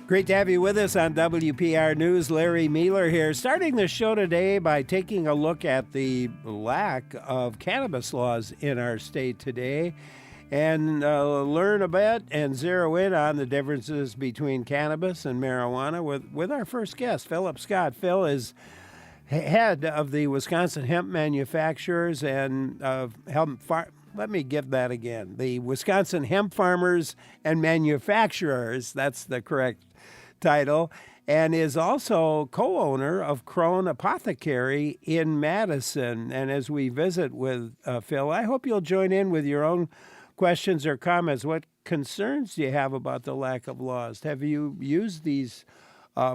Great to have you with us on WPR News. Larry Mealer here. Starting the show today by taking a look at the lack of cannabis laws in our state today and learn a bit and zero in on the differences between cannabis and marijuana with our first guest, Philip Scott. Phil is head of the Wisconsin Hemp Manufacturers and let me give that again. The Wisconsin Hemp Farmers and Manufacturers, that's the correct title, and is also co-owner of Crone Apothecary in Madison. And as we visit with Phil, I hope you'll join in with your own questions or comments. What concerns do you have about the lack of laws? Have you used these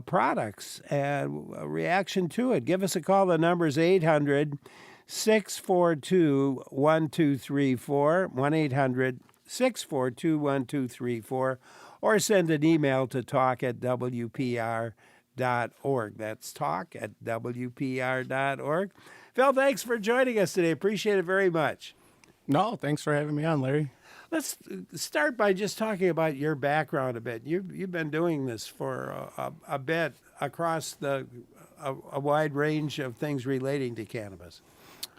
products and a reaction to it? Give us a call. The number's 800-642-1234, 1-800-642-1234, or send an email to talk@wpr.org. That's talk@wpr.org. Phil, thanks for joining us today. Appreciate it very much. No, thanks for having me on, Larry. Let's start by just talking about your background a bit. You've been doing this for a bit across a wide range of things relating to cannabis.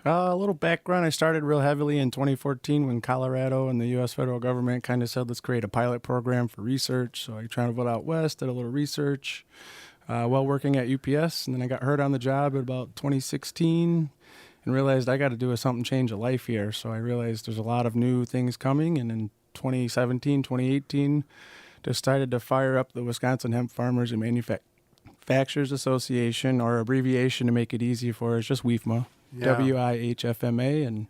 A little background. I started real heavily in 2014 when Colorado and the U.S. federal government kind of said, let's create a pilot program for research. So I traveled out west, did a little research while working at UPS. And then I got hurt on the job at about 2016 and realized I got to do something change a life here. So I realized there's a lot of new things coming. And in 2017, 2018, decided to fire up the Wisconsin Hemp Farmers and Manufacturers Association, or abbreviation to make it easy for us, just WIFMA. Yeah. WIHFMA, and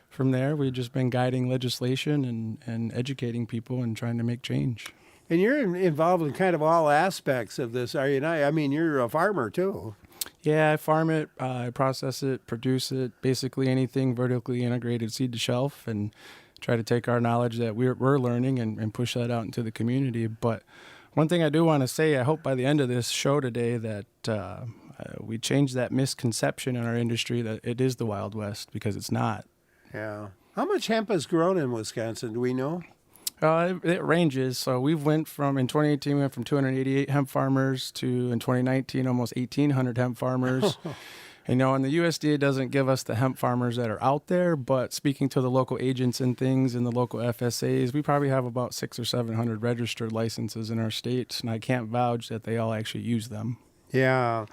from there we've just been guiding legislation and educating people and trying to make change. And you're involved in kind of all aspects of this, are you not? I mean, you're a farmer too. Yeah, I farm it, I process it, produce it, basically anything vertically integrated seed to shelf, and try to take our knowledge that we're learning and push that out into the community. But one thing I do want to say, I hope by the end of this show today that we change that misconception in our industry that it is the Wild West, because it's not. Yeah. How much hemp is grown in Wisconsin? Do we know? It ranges. So in 2018, we went from 288 hemp farmers to, in 2019, almost 1,800 hemp farmers. And the USDA doesn't give us the hemp farmers that are out there, but speaking to the local agents and things and the local FSAs, we probably have about 600 or 700 registered licenses in our state, and I can't vouch that they all actually use them. Yeah.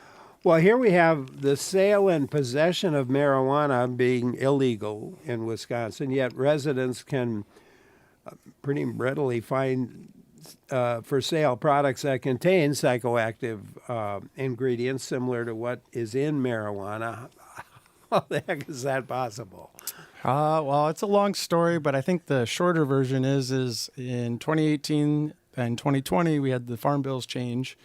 Well, here we have the sale and possession of marijuana being illegal in Wisconsin, yet residents can pretty readily find for sale products that contain psychoactive ingredients similar to what is in marijuana. How the heck is that possible? Well, it's a long story, but I think the shorter version is in 2018 and 2020, we had the farm bills change.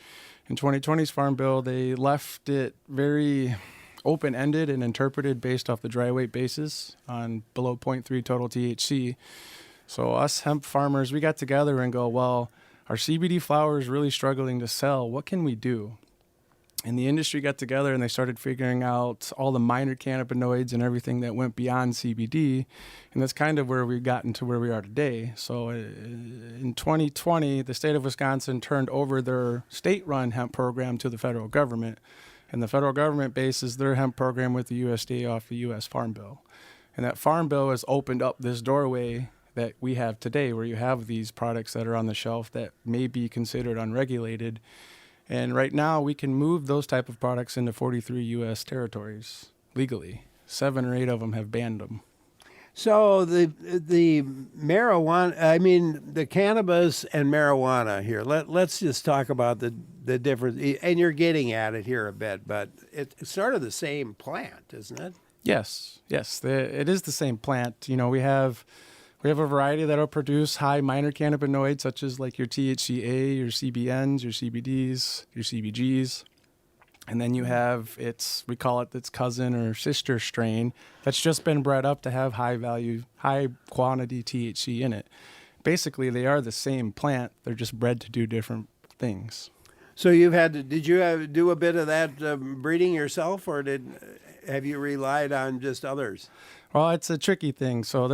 In 2020's Farm Bill, they left it very open-ended and interpreted based off the dry weight basis on below 0.3 total THC. So us hemp farmers, we got together and go, well, our CBD flower is really struggling to sell. What can we do? And the industry got together and they started figuring out all the minor cannabinoids and everything that went beyond CBD. And that's kind of where we've gotten to where we are today. So in 2020, the state of Wisconsin turned over their state-run hemp program to the federal government. And the federal government bases their hemp program with the USDA off the U.S. Farm Bill. And that Farm Bill has opened up this doorway that we have today, where you have these products that are on the shelf that may be considered unregulated. And right now, we can move those type of products into 43 U.S. territories legally. 7 or 8 of them have banned them. So the marijuana, the cannabis and marijuana here, let's just talk about the difference. And you're getting at it here a bit, but it's sort of the same plant, isn't it? Yes. It is the same plant. We have a variety that'll produce high minor cannabinoids, such as like your THCA, your CBNs, your CBDs, your CBGs. And then you have we call it its cousin or sister strain that's just been bred up to have high quantity THC in it. Basically, they are the same plant. They're just bred to do different things. So did you do a bit of that breeding yourself, or have you relied on just others? Well, it's a tricky thing. So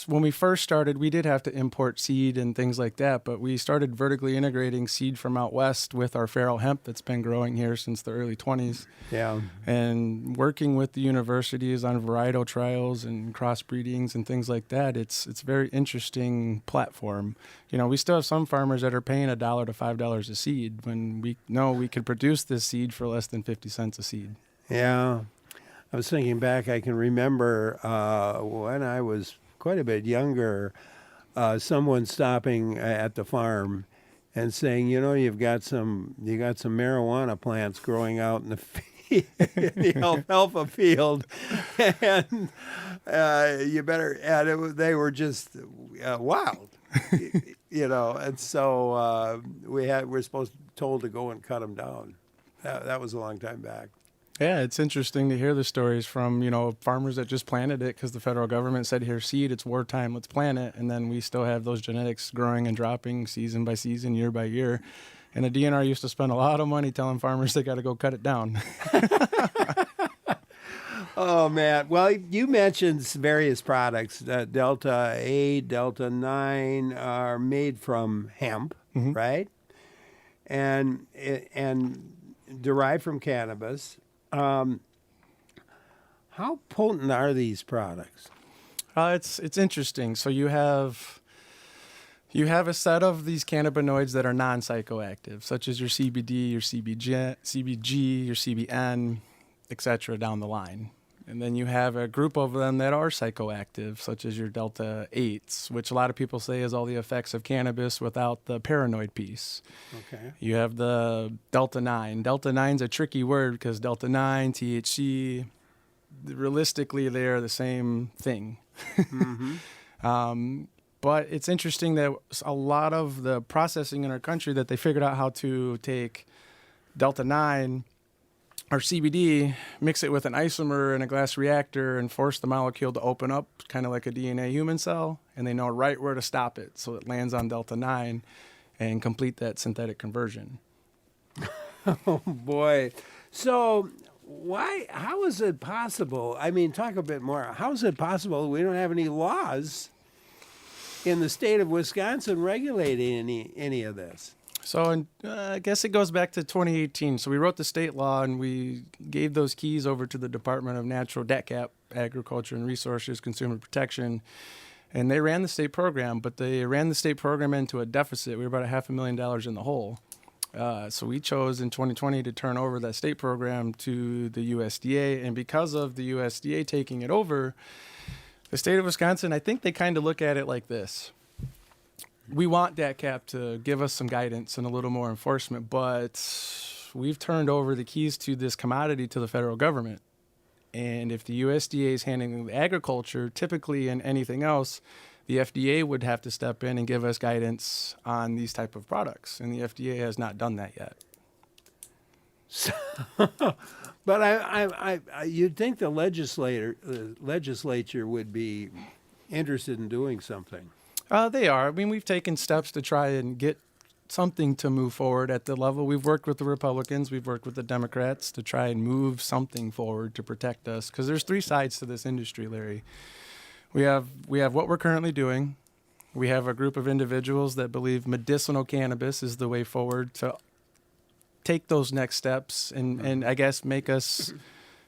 when we first started, we did have to import seed and things like that, but we started vertically integrating seed from out west with our feral hemp that's been growing here since the early 20s. Yeah. And working with the universities on varietal trials and crossbreedings and things like that, it's a very interesting platform. We still have some farmers that are paying $1 to $5 a seed when we know we could produce this seed for less than 50 cents a seed. Yeah. I was thinking back, I can remember when I was quite a bit younger, someone stopping at the farm and saying, you've got some marijuana plants growing out in the in the alfalfa field, and you better. And they were just wild, And so we're told to go and cut them down. That was a long time back. Yeah, it's interesting to hear the stories from, farmers that just planted it because the federal government said, here's seed, it's wartime, let's plant it. And then we still have those genetics growing and dropping season by season, year by year. And the DNR used to spend a lot of money telling farmers they got to go cut it down. Oh, man. Well, you mentioned various products. Delta 8, Delta 9 are made from hemp, right? And derived from cannabis. How potent are these products? It's interesting. So you have a set of these cannabinoids that are non-psychoactive, such as your CBD, your CBG, your CBN, etc. down the line. And then you have a group of them that are psychoactive, such as your Delta 8s, which a lot of people say is all the effects of cannabis without the paranoid piece. Okay. You have the Delta 9. Delta 9 is a tricky word because Delta 9, THC, realistically, they're the same thing. But it's interesting that a lot of the processing in our country that they figured out how to take Delta 9 or CBD, mix it with an isomer in a glass reactor and force the molecule to open up, kind of like a DNA human cell, and they know right where to stop it so it lands on Delta 9 and complete that synthetic conversion. Oh, boy. So how is it possible? I mean, talk a bit more. How is it possible we don't have any laws in the state of Wisconsin regulating any of this? So I guess it goes back to 2018. So we wrote the state law and we gave those keys over to the Department of Natural DETCAP, Agriculture and Resources, Consumer Protection, and they ran the state program, but they ran the state program into a deficit. We were about $500,000 in the hole. So we chose in 2020 to turn over that state program to the USDA, and because of the USDA taking it over, the state of Wisconsin, I think they kind of look at it like this. We want DATCAP to give us some guidance and a little more enforcement, but we've turned over the keys to this commodity to the federal government. And if the USDA is handling the agriculture, typically in anything else, the FDA would have to step in and give us guidance on these type of products. And the FDA has not done that yet. But you'd think the legislature would be interested in doing something. They are. I mean, we've taken steps to try and get something to move forward at the level. We've worked with the Republicans. We've worked with the Democrats to try and move something forward to protect us. Because there's three sides to this industry, Larry. We have what we're currently doing. We have a group of individuals that believe medicinal cannabis is the way forward to take those next steps and I guess make us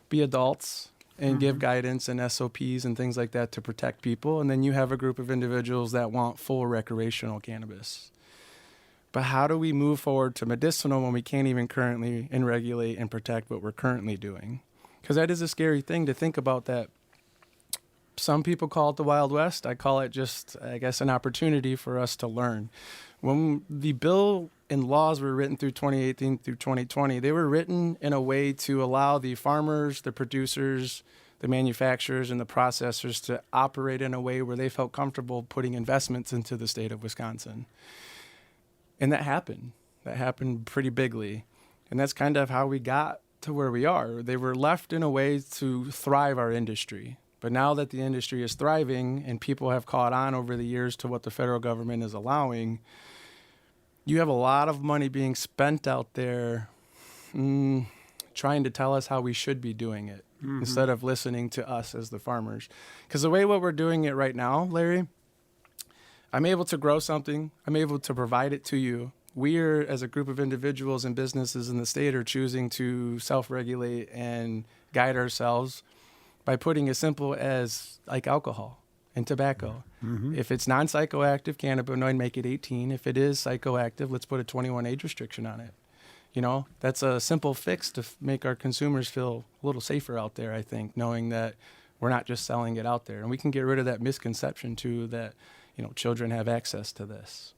be adults and give guidance and SOPs and things like that to protect people. And then you have a group of individuals that want full recreational cannabis. But how do we move forward to medicinal when we can't even currently regulate and protect what we're currently doing? Because that is a scary thing to think about. That some people call it the Wild West. I call it just, I guess, an opportunity for us to learn. When the bill and laws were written through 2018 through 2020, they were written in a way to allow the farmers, the producers, the manufacturers, and the processors to operate in a way where they felt comfortable putting investments into the state of Wisconsin. And that happened. That happened pretty bigly. And that's kind of how we got to where we are. They were left in a way to thrive our industry. But now that the industry is thriving and people have caught on over the years to what the federal government is allowing, you have a lot of money being spent out there trying to tell us how we should be doing it. instead of listening to us as the farmers. Because the way what we're doing it right now, Larry, I'm able to grow something. I'm able to provide it to you. We're, as a group of individuals and businesses in the state, are choosing to self-regulate and guide ourselves by putting as simple as like alcohol and tobacco. If it's non-psychoactive cannabinoid, make it 18. If it is psychoactive, let's put a 21 age restriction on it. You know, that's a simple fix to make our consumers feel a little safer out there, I think, knowing that we're not just selling it out there. And we can get rid of that misconception, too, that, you know, children have access to this.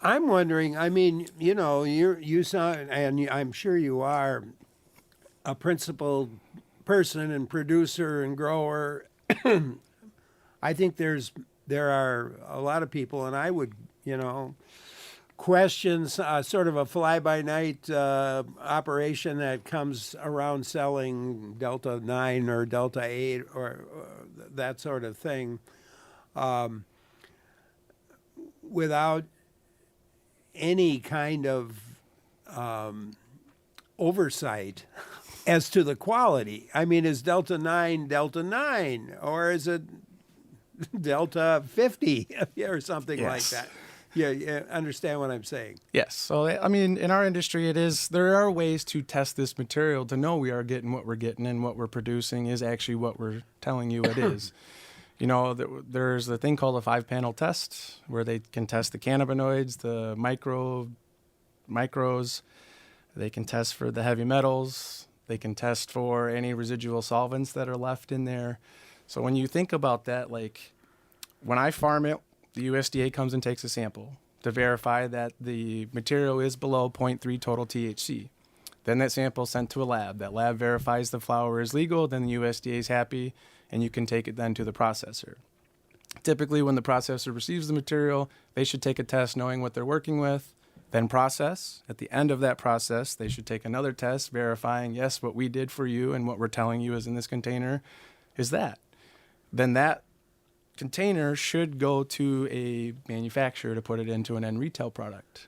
I'm wondering, I mean, you know, you sound, and I'm sure you are, a principled person and producer and grower. I think there are a lot of people, and I would, you know, question sort of a fly-by-night operation that comes around selling Delta 9 or Delta 8 or that sort of thing without any kind of oversight as to the quality. I mean, is Delta 9 Delta 9 or is it Delta 50 or something like that? Yeah, you understand what I'm saying? Yes. So, I mean, in our industry, there are ways to test this material to know we are getting what we're getting and what we're producing is actually what we're telling you it is. You know, there's a thing called a 5-panel test where they can test the cannabinoids, the micros, they can test for the heavy metals, they can test for any residual solvents that are left in there. So when you think about that, like when I farm it, the USDA comes and takes a sample to verify that the material is below 0.3 total THC. Then that sample is sent to a lab. That lab verifies the flower is legal, then the USDA is happy, and you can take it then to the processor. Typically, when the processor receives the material, they should take a test knowing what they're working with, then process. At the end of that process, they should take another test verifying, yes, what we did for you and what we're telling you is in this container is that. Then that container should go to a manufacturer to put it into an end retail product.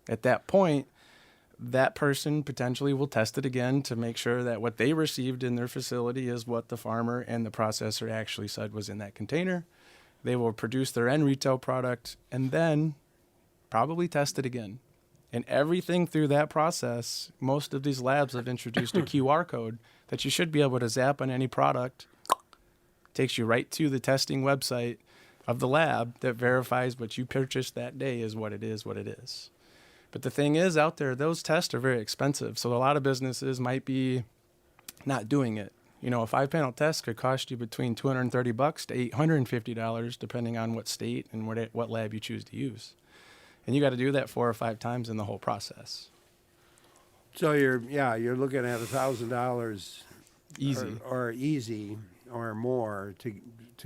At that point, that person potentially will test it again to make sure that what they received in their facility is what the farmer and the processor actually said was in that container. They will produce their end retail product and then probably test it again. And everything through that process, most of these labs have introduced a QR code that you should be able to zap on any product. Takes you right to the testing website of the lab that verifies what you purchased that day is what it is, what it is. But the thing is, out there, those tests are very expensive. So a lot of businesses might be not doing it. You know, a 5-panel test could cost you between $230 to $850, depending on what state and what lab you choose to use. And you got to do that 4 or 5 times in the whole process. So you're looking at $1,000 Easy. or easy or more to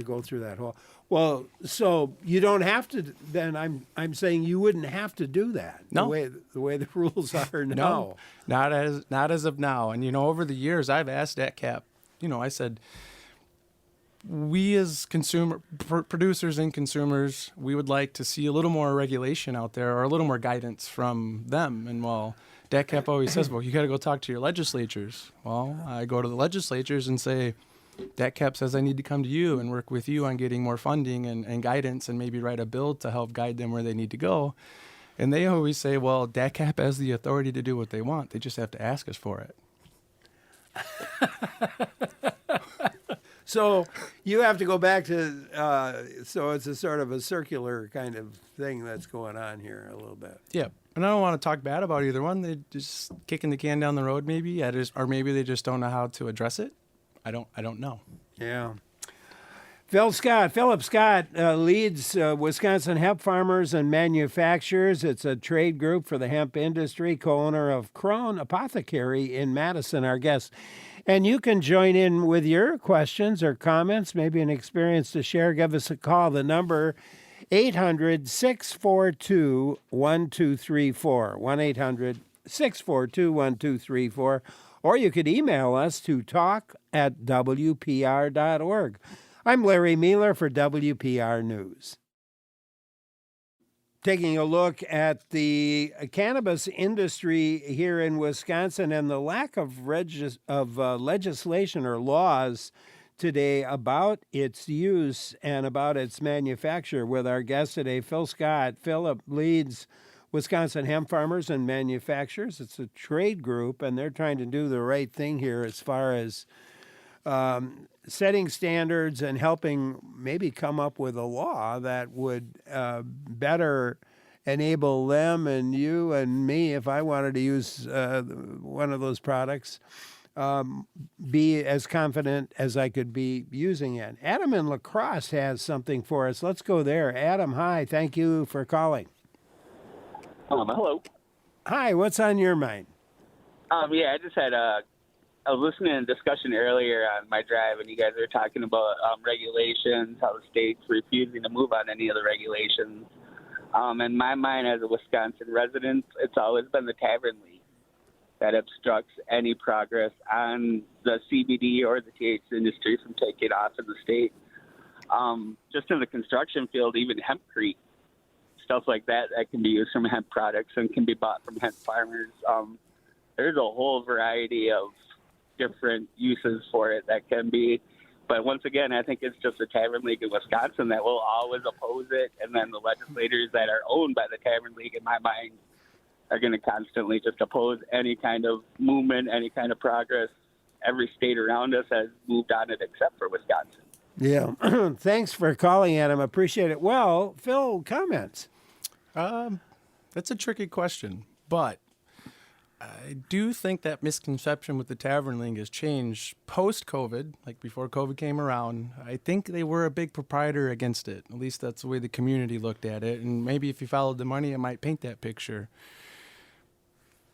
go through that whole. Well, so you don't have to. Then I'm saying you wouldn't have to do that. No. The way the rules are now. No, not as of now. And you know, over the years, I've asked DATCAP. You know, I said, we as producers and consumers, we would like to see a little more regulation out there or a little more guidance from them. And while DATCAP always says, well, you got to go talk to your legislatures. Well, I go to the legislatures and say, DATCAP says I need to come to you and work with you on getting more funding and guidance and maybe write a bill to help guide them where they need to go. And they always say, well, DATCAP has the authority to do what they want. They just have to ask us for it. So you have to go back to, so it's a sort of a circular kind of thing that's going on here a little bit. Yeah. And I don't want to talk bad about either one. They're just kicking the can down the road maybe, or maybe they just don't know how to address it. I don't know. Yeah. Philip Scott leads Wisconsin Hemp Farmers and Manufacturers. It's a trade group for the hemp industry, co-owner of Crown Apothecary in Madison, our guest. And you can join in with your questions or comments, maybe an experience to share. Give us a call. The number 800-642-1234, 1-800-642-1234. Or you could email us to talk@wpr.org. I'm Larry Mealer for WPR News. taking a look at the cannabis industry here in Wisconsin and the lack of legislation or laws today about its use and about its manufacture with our guest today, Phil Scott. Philip leads Wisconsin Hemp Farmers and Manufacturers. It's a trade group, and they're trying to do the right thing here as far as setting standards and helping maybe come up with a law that would better enable them and you and me, if I wanted to use one of those products, be as confident as I could be using it. Adam in La Crosse has something for us. Let's go there. Adam, hi. Thank you for calling. Hello. Hi. What's on your mind? Yeah, I just had I was listening to a discussion earlier on my drive, and you guys were talking about regulations, how the state's refusing to move on any of the regulations. In my mind, as a Wisconsin resident, it's always been the Tavern League that obstructs any progress on the CBD or the THC industry from taking off in the state. Just in the construction field, even hempcrete, stuff like that can be used from hemp products and can be bought from hemp farmers. There's a whole variety of different uses for it that can be, but once again, I think it's just the Tavern League in Wisconsin that will always oppose it, and then the legislators that are owned by the Tavern League, in my mind, are going to constantly just oppose any kind of movement, any kind of progress. Every state around us has moved on it except for Wisconsin. Yeah. Thanks for calling, Adam. Appreciate it. Well, Phil, comments? That's a tricky question, but I do think that misconception with the Tavern League has changed post-COVID, like before COVID came around. I think they were a big proprietor against it. At least that's the way the community looked at it. And maybe if you followed the money, it might paint that picture.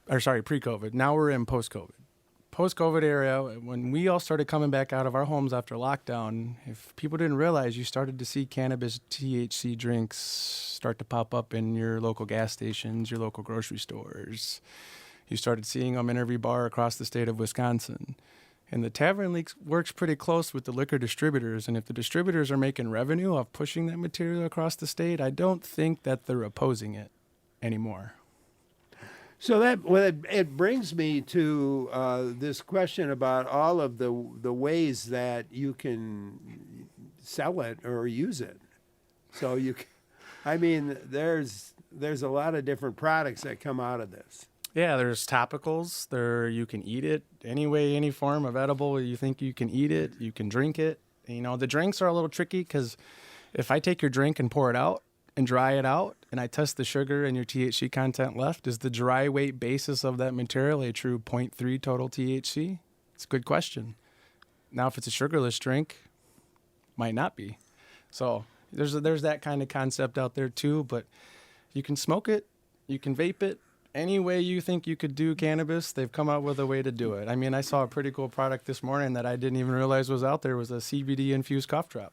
Or sorry, pre-COVID. Now we're in post-COVID. Post-COVID era, when we all started coming back out of our homes after lockdown, if people didn't realize, you started to see cannabis THC drinks start to pop up in your local gas stations, your local grocery stores. You started seeing them in every bar across the state of Wisconsin. And the Tavern League works pretty close with the liquor distributors. And if the distributors are making revenue off pushing that material across the state, I don't think that they're opposing it anymore. So it brings me to this question about all of the ways that you can sell it or use it. So there's a lot of different products that come out of this. Yeah, there's topicals. You can eat it any way, any form of edible. You think you can eat it, you can drink it. The drinks are a little tricky because if I take your drink and pour it out and dry it out, and I test the sugar and your THC content left, is the dry weight basis of that material a true 0.3 total THC? It's a good question. Now, if it's a sugarless drink, might not be. So there's that kind of concept out there too, but you can smoke it, you can vape it. Any way you think you could do cannabis, they've come out with a way to do it. I saw a pretty cool product this morning that I didn't even realize was out there. Was a CBD-infused cough drop.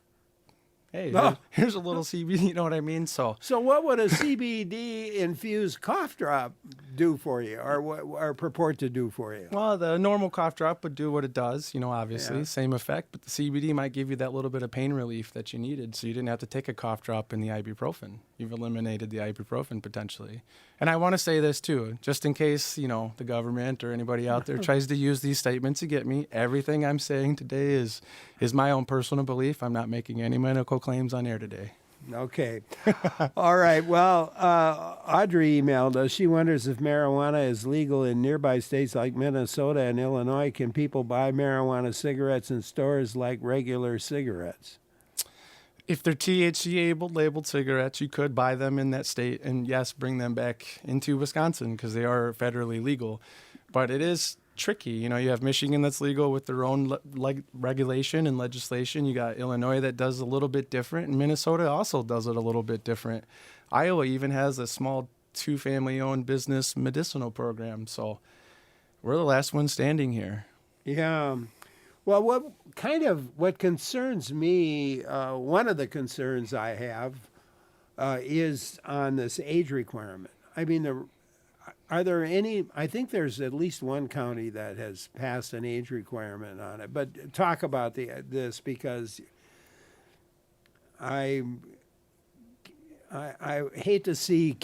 Hey, here's a little CBD, you know what I mean? So what would a CBD-infused cough drop do for you, or purport to do for you? Well, the normal cough drop would do what it does, obviously, yeah. Same effect, but the CBD might give you that little bit of pain relief that you needed, so you didn't have to take a cough drop in the ibuprofen. You've eliminated the ibuprofen potentially. And I want to say this too, just in case, the government or anybody out there tries to use these statements to get me. Everything I'm saying today is my own personal belief. I'm not making any medical claims on air today. Okay. All right. Well, Audrey emailed us. She wonders if marijuana is legal in nearby states like Minnesota and Illinois. Can people buy marijuana cigarettes in stores like regular cigarettes? If they're THC labeled cigarettes, you could buy them in that state and, yes, bring them back into Wisconsin because they are federally legal. But it is tricky. You have Michigan that's legal with their own regulation and legislation. You got Illinois that does a little bit different, and Minnesota also does it a little bit different. Iowa even has a small 2-family-owned business medicinal program. So we're the last one standing here. Yeah. Well, what concerns me, one of the concerns I have is on this age requirement. Are there any? I think there's at least one county that has passed an age requirement on it. But talk about this because I hate to see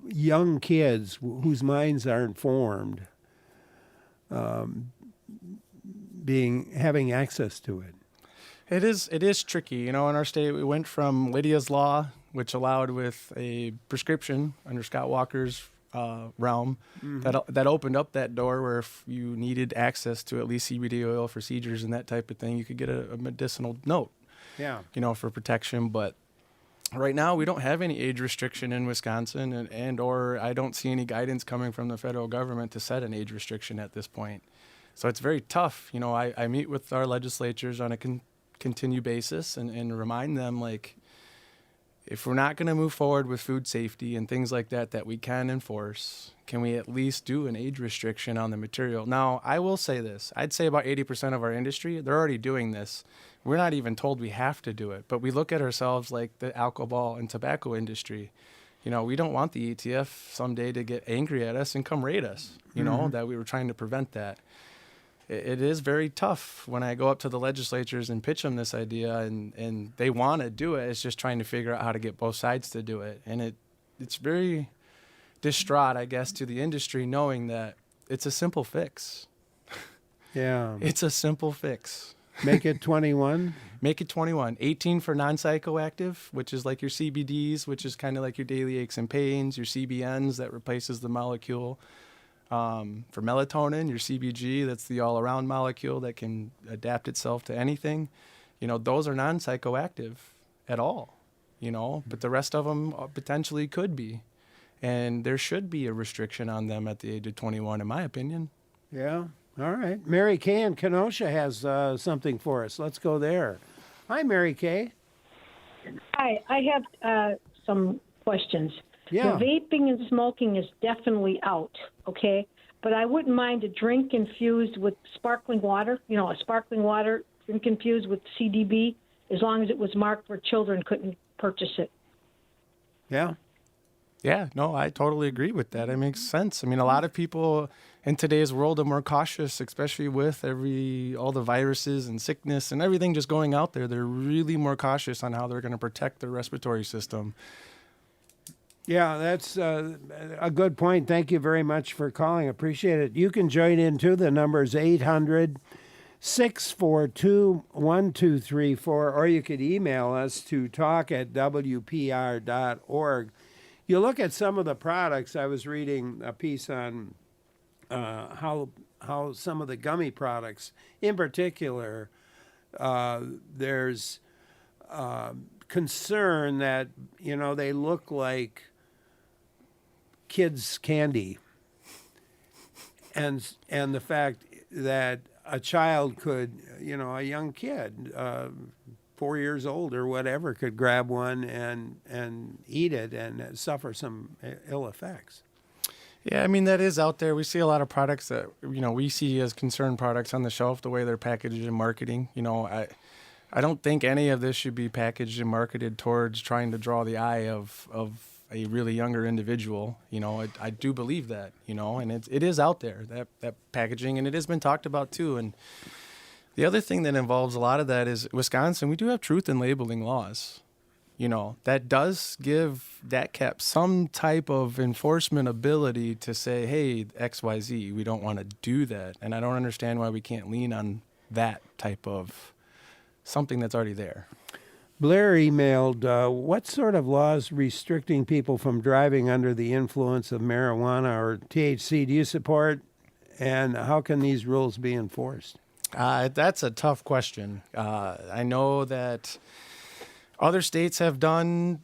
young kids whose minds aren't formed having access to it. It is tricky. You know, in our state, we went from Lydia's Law, which allowed with a prescription under Scott Walker's realm, that opened up that door where if you needed access to at least CBD oil for seizures and that type of thing, you could get a medicinal note, you know, for protection. But right now, we don't have any age restriction in Wisconsin, and or I don't see any guidance coming from the federal government to set an age restriction at this point. So it's very tough. You know, I meet with our legislatures on a continued basis and remind them, like, if we're not going to move forward with food safety and things like that we can enforce, can we at least do an age restriction on the material? Now, I will say this. I'd say about 80% of our industry, they're already doing this. We're not even told we have to do it, but we look at ourselves like the alcohol and tobacco industry. You know, we don't want the ETF someday to get angry at us and come raid us, you know, that we were trying to prevent that. It is very tough when I go up to the legislatures and pitch them this idea, and they want to do it. It's just trying to figure out how to get both sides to do it. And it's very distraught, I guess, to the industry knowing that it's a simple fix. Yeah. It's a simple fix. Make it 21? Make it 21. 18 for non-psychoactive, which is like your CBDs, which is kind of like your daily aches and pains, your CBNs that replaces the molecule. For melatonin, your CBG, that's the all-around molecule that can adapt itself to anything. You know, those are non-psychoactive at all, you know, but the rest of them potentially could be. And there should be a restriction on them at the age of 21, in my opinion. Yeah. All right. Mary Kay in Kenosha has something for us. Let's go there. Hi, Mary Kay. Hi, I have some questions. Yeah. The vaping and smoking is definitely out, okay? But I wouldn't mind a drink infused with sparkling water, you know, a sparkling water drink infused with CBD, as long as it was marked where children couldn't purchase it. Yeah. Yeah, no, I totally agree with that. It makes sense. I mean, a lot of people in today's world are more cautious, especially with all the viruses and sickness and everything just going out there. They're really more cautious on how they're going to protect their respiratory system. Yeah, that's a good point. Thank you very much for calling. Appreciate it. You can join in too. The number is 800-642-1234, or you could email us to talk@wpr.org. You look at some of the products. I was reading a piece on how some of the gummy products, in particular, there's concern that, you know, they look like kids' candy, and the fact that a child could, you know, a young kid, 4 years old or whatever, could grab one and eat it and suffer some ill effects. Yeah, I mean, that is out there. We see a lot of products that, you know, we see as concerned products on the shelf, the way they're packaged and marketing. You know, I don't think any of this should be packaged and marketed towards trying to draw the eye of a really younger individual. You know, I do believe that, you know, and it is out there, that packaging, and it has been talked about too. And the other thing that involves a lot of that is Wisconsin, we do have truth in labeling laws. You know, that does give DATCAP some type of enforcement ability to say, hey, XYZ, we don't want to do that. And I don't understand why we can't lean on that type of something that's already there. Blair emailed, what sort of laws restricting people from driving under the influence of marijuana or THC do you support, and how can these rules be enforced? That's a tough question. I know that other states have done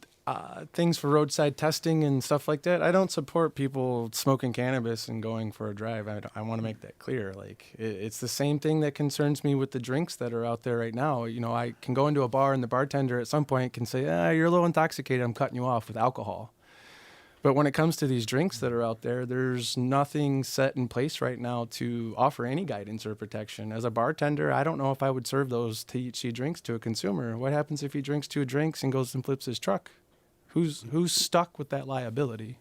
things for roadside testing and stuff like that. I don't support people smoking cannabis and going for a drive. I want to make that clear. Like, it's the same thing that concerns me with the drinks that are out there right now. You know, I can go into a bar and the bartender at some point can say, you're a little intoxicated, I'm cutting you off with alcohol. But when it comes to these drinks that are out there, there's nothing set in place right now to offer any guidance or protection. As a bartender, I don't know if I would serve those THC drinks to a consumer. What happens if he drinks 2 drinks and goes and flips his truck? Who's stuck with that liability?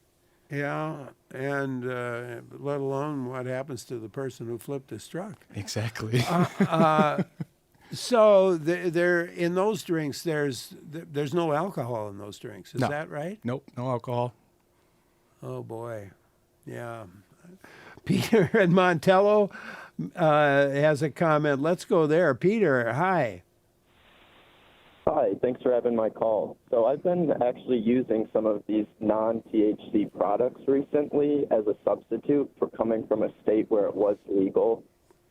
Yeah, and let alone what happens to the person who flipped his truck. Exactly. So there in those drinks, there's no alcohol in those drinks. Is No. that right? Nope, no alcohol. Oh boy, yeah. Peter in Montello has a comment. Let's go there. Peter, hi. Hi, thanks for having my call. So I've been actually using some of these non-THC products recently as a substitute for coming from a state where it was legal.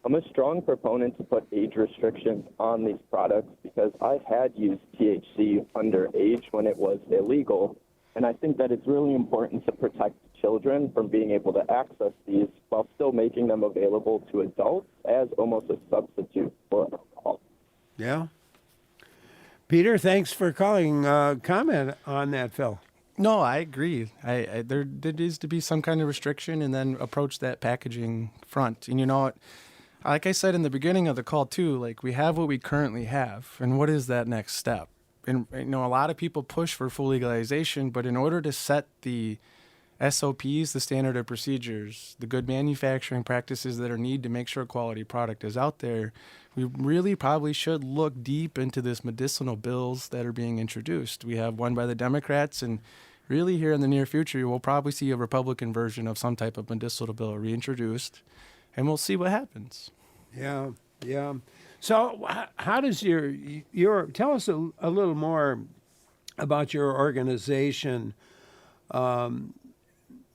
I'm a strong proponent to put age restrictions on these products because I had used THC underage when it was illegal, and I think that it's really important to protect children from being able to access these while still making them available to adults as almost a substitute for alcohol. Yeah. Peter, thanks for calling. Comment on that, Phil. No, I agree. There needs to be some kind of restriction and then approach that packaging front. And you know what? Like I said in the beginning of the call too, like we have what we currently have. And what is that next step? And you know, a lot of people push for full legalization, but in order to set the SOPs, the standard of procedures, the good manufacturing practices that are needed to make sure a quality product is out there, we really probably should look deep into this medicinal bills that are being introduced. We have one by the Democrats, and really here in the near future, we'll probably see a Republican version of some type of medicinal bill reintroduced, and we'll see what happens. Yeah, yeah. So how does your tell us a little more about your organization,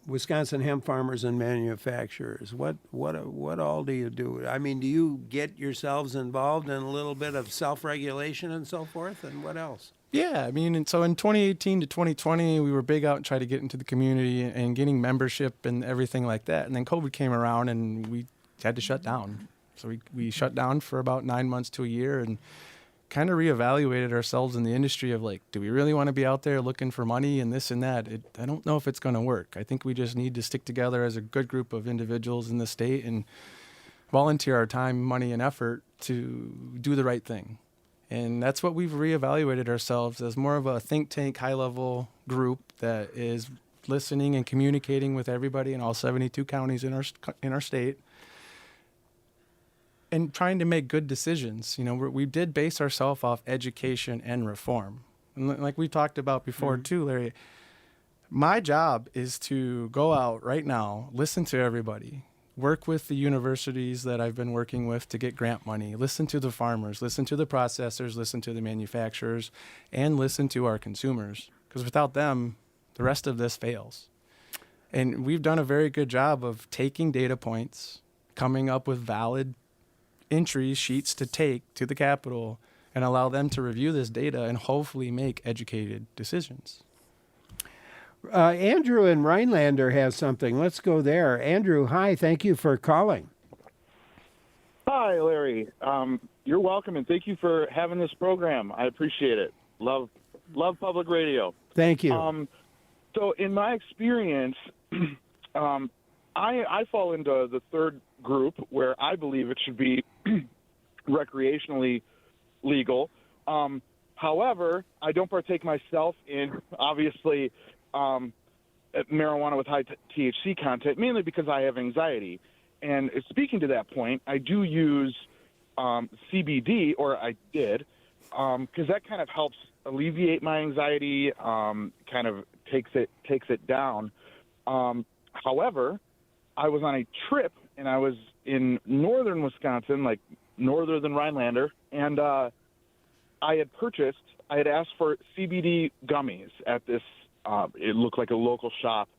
Wisconsin Hemp Farmers and Manufacturers. What all do you do? I mean, do you get yourselves involved in a little bit of self-regulation and so forth, and what else? Yeah, I mean, and so in 2018 to 2020, we were big out and trying to get into the community and getting membership and everything like that. And then COVID came around and we had to shut down. So we shut down for about 9 months to a year and kind of reevaluated ourselves in the industry of like, do we really want to be out there looking for money and this and that? I don't know if it's going to work. I think we just need to stick together as a good group of individuals in the state and volunteer our time, money, and effort to do the right thing. And that's what we've reevaluated ourselves as more of a think tank, high-level group that is listening and communicating with everybody in all 72 counties in our state and trying to make good decisions. You know, we did base ourselves off education and reform. And like we talked about before too, Larry, my job is to go out right now, listen to everybody, work with the universities that I've been working with to get grant money, listen to the farmers, listen to the processors, listen to the manufacturers, and listen to our consumers. Because without them, the rest of this fails. And we've done a very good job of taking data points, coming up with valid entry sheets to take to the Capitol and allow them to review this data and hopefully make educated decisions. Andrew in Rhinelander has something. Let's go there. Andrew, hi. Thank you for calling. Hi, Larry. You're welcome, and thank you for having this program. I appreciate it. Love public radio. Thank you. So in my experience, I fall into the third group where I believe it should be recreationally legal. However, I don't partake myself in, obviously, marijuana with high THC content, mainly because I have anxiety. And speaking to that point, I do use CBD, or I did, because that kind of helps alleviate my anxiety, kind of takes it down. However, I was on a trip, and I was in northern Wisconsin, like northern than Rhinelander, and I had asked for CBD gummies at this, it looked like a local shop,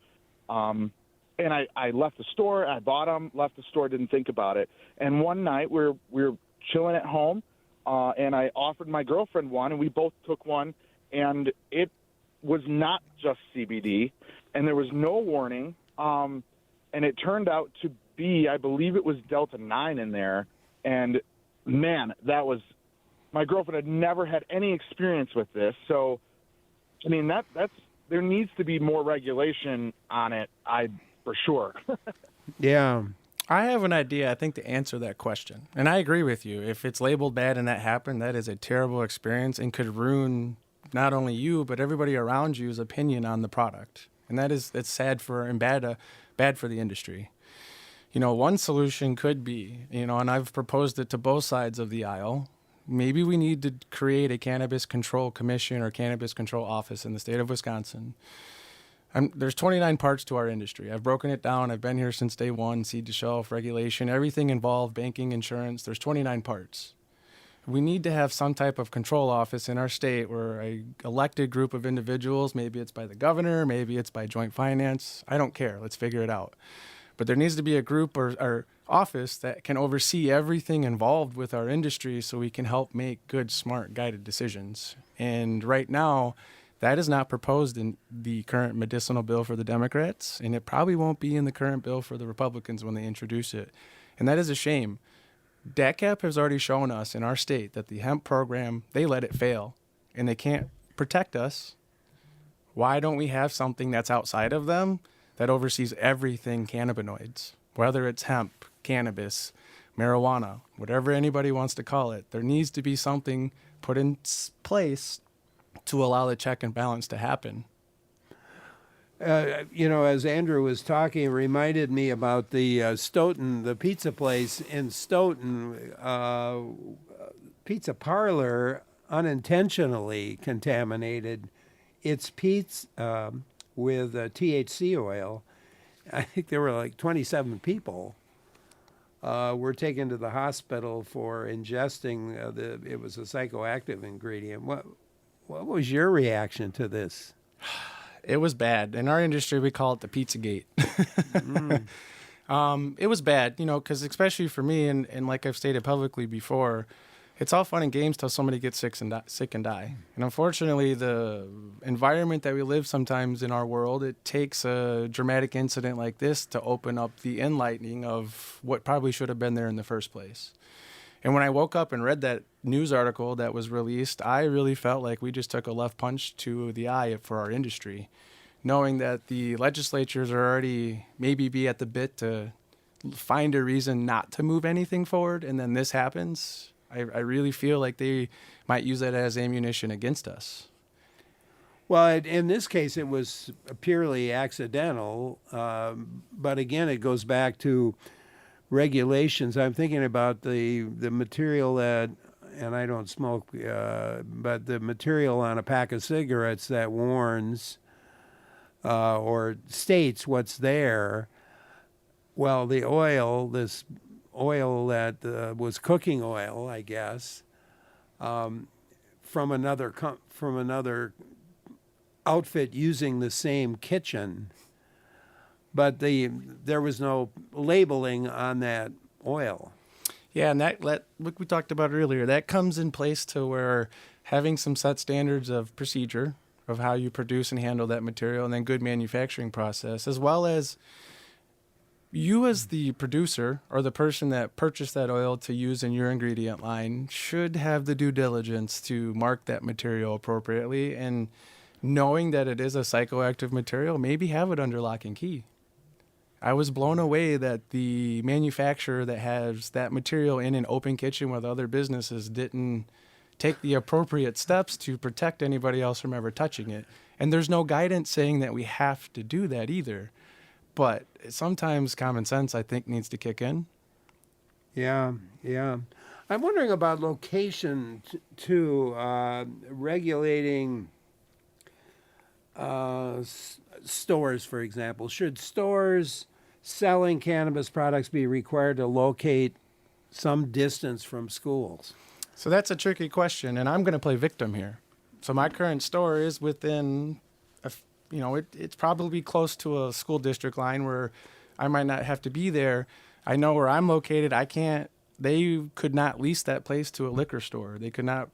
and I left the store, I bought them, left the store, didn't think about it, and one night we were chilling at home, and I offered my girlfriend one, and we both took one, and it was not just CBD, and there was no warning, and it turned out to be, I believe it was Delta 9 in there, and man, my girlfriend had never had any experience with this, so, I mean, that's there needs to be more regulation on it, for sure. Yeah. I have an idea, I think, to answer that question. And I agree with you. If it's labeled bad and that happened, that is a terrible experience and could ruin not only you, but everybody around you's opinion on the product. And it's sad and bad for the industry. You know, one solution could be, and I've proposed it to both sides of the aisle, maybe we need to create a cannabis control commission or cannabis control office in the state of Wisconsin. There's 29 parts to our industry. I've broken it down. I've been here since day one, seed to shelf, regulation, everything involved, banking, insurance. There's 29 parts. We need to have some type of control office in our state where a elected group of individuals, maybe it's by the governor, maybe it's by joint finance. I don't care. Let's figure it out. But there needs to be a group or office that can oversee everything involved with our industry so we can help make good, smart, guided decisions. And right now, that is not proposed in the current medicinal bill for the Democrats, and it probably won't be in the current bill for the Republicans when they introduce it. And that is a shame. DATCAP has already shown us in our state that the hemp program, they let it fail, and they can't protect us. Why don't we have something that's outside of them that oversees everything cannabinoids, whether it's hemp, cannabis, marijuana, whatever anybody wants to call it? There needs to be something put in place to allow the check and balance to happen. As Andrew was talking, it reminded me about the Stoughton, the pizza place in Stoughton, pizza parlor unintentionally contaminated its pizza with THC oil. I think there were like 27 people were taken to the hospital for ingesting it was a psychoactive ingredient. What was your reaction to this? It was bad. In our industry, we call it the Pizzagate. It was bad, because especially for me, and like I've stated publicly before, it's all fun and games till somebody gets sick and die. And unfortunately, the environment that we live sometimes in our world, it takes a dramatic incident like this to open up the enlightening of what probably should have been there in the first place. And when I woke up and read that news article that was released, I really felt like we just took a left punch to the eye for our industry, knowing that the legislatures are already maybe be at the bit to find a reason not to move anything forward, and then this happens. I really feel like they might use that as ammunition against us. Well, in this case, it was purely accidental, but again, it goes back to regulations. I'm thinking about the material that, and I don't smoke, but the material on a pack of cigarettes that warns or states what's there. Well, the oil, this oil that was cooking oil, I guess, from another outfit using the same kitchen. But there was no labeling on that oil. Yeah, and that like we talked about earlier, that comes in place to where having some set standards of procedure of how you produce and handle that material, and then good manufacturing process, as well as you as the producer or the person that purchased that oil to use in your ingredient line should have the due diligence to mark that material appropriately, and knowing that it is a psychoactive material, maybe have it under lock and key. I was blown away that the manufacturer that has that material in an open kitchen with other businesses didn't take the appropriate steps to protect anybody else from ever touching it. And there's no guidance saying that we have to do that either. But sometimes common sense, I think, needs to kick in. Yeah. I'm wondering about location too, regulating stores, for example. Should stores selling cannabis products be required to locate some distance from schools? So that's a tricky question, and I'm going to play victim here. So my current store is within, it's probably close to a school district line where I might not have to be there. I know where I'm located. They could not lease that place to a liquor store. They could not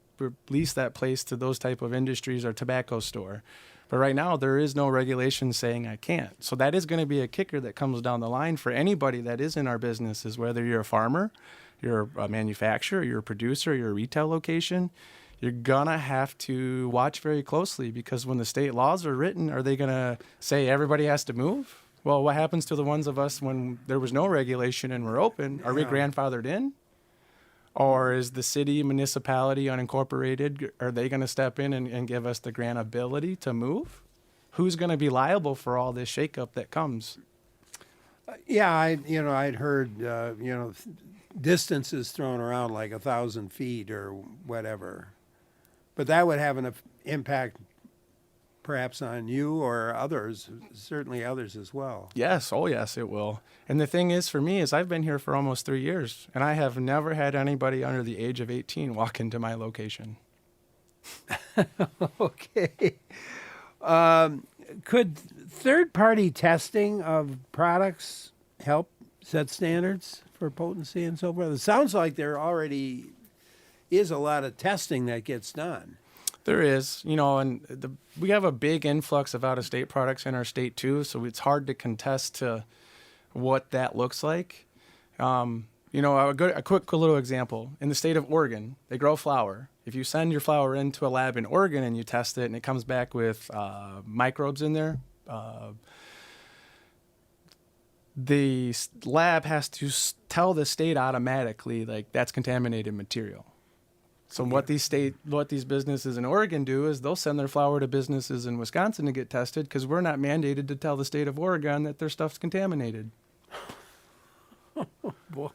lease that place to those type of industries or tobacco store. But right now, there is no regulation saying I can't. So that is going to be a kicker that comes down the line for anybody that is in our businesses, whether you're a farmer, you're a manufacturer, you're a producer, you're a retail location. You're going to have to watch very closely, because when the state laws are written, are they going to say everybody has to move? Well, what happens to the ones of us when there was no regulation and we're open? Are we grandfathered in? Or is the city, municipality, unincorporated, are they going to step in and give us the grant ability to move? Who's going to be liable for all this shakeup that comes? Yeah, I'd heard, distances thrown around like 1,000 feet or whatever. But that would have an impact perhaps on you or others, certainly others as well. Yes. Oh, yes, it will. And the thing is, for me, is I've been here for almost 3 years, and I have never had anybody under the age of 18 walk into my location. Okay. Could third-party testing of products help set standards for potency and so forth? It sounds like there already is a lot of testing that gets done. There is, and we have a big influx of out-of-state products in our state too, so it's hard to contest to what that looks like. A quick little example. In the state of Oregon, they grow flower. If you send your flower into a lab in Oregon and you test it and it comes back with microbes in there, the lab has to tell the state automatically, like, that's contaminated material. So what these businesses in Oregon do is they'll send their flower to businesses in Wisconsin to get tested because we're not mandated to tell the state of Oregon that their stuff's contaminated. Oh, boy.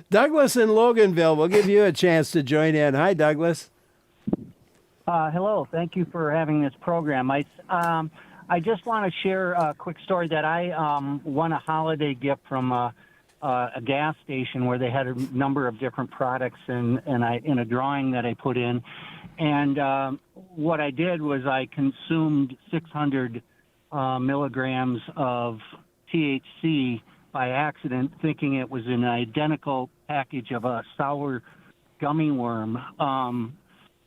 Douglas in Loganville, we'll give you a chance to join in. Hi, Douglas. Hello. Thank you for having this program. I just want to share a quick story that I won a holiday gift from a gas station where they had a number of different products in a drawing that I put in. And what I did was I consumed 600 milligrams of THC by accident, thinking it was an identical package of a sour gummy worm.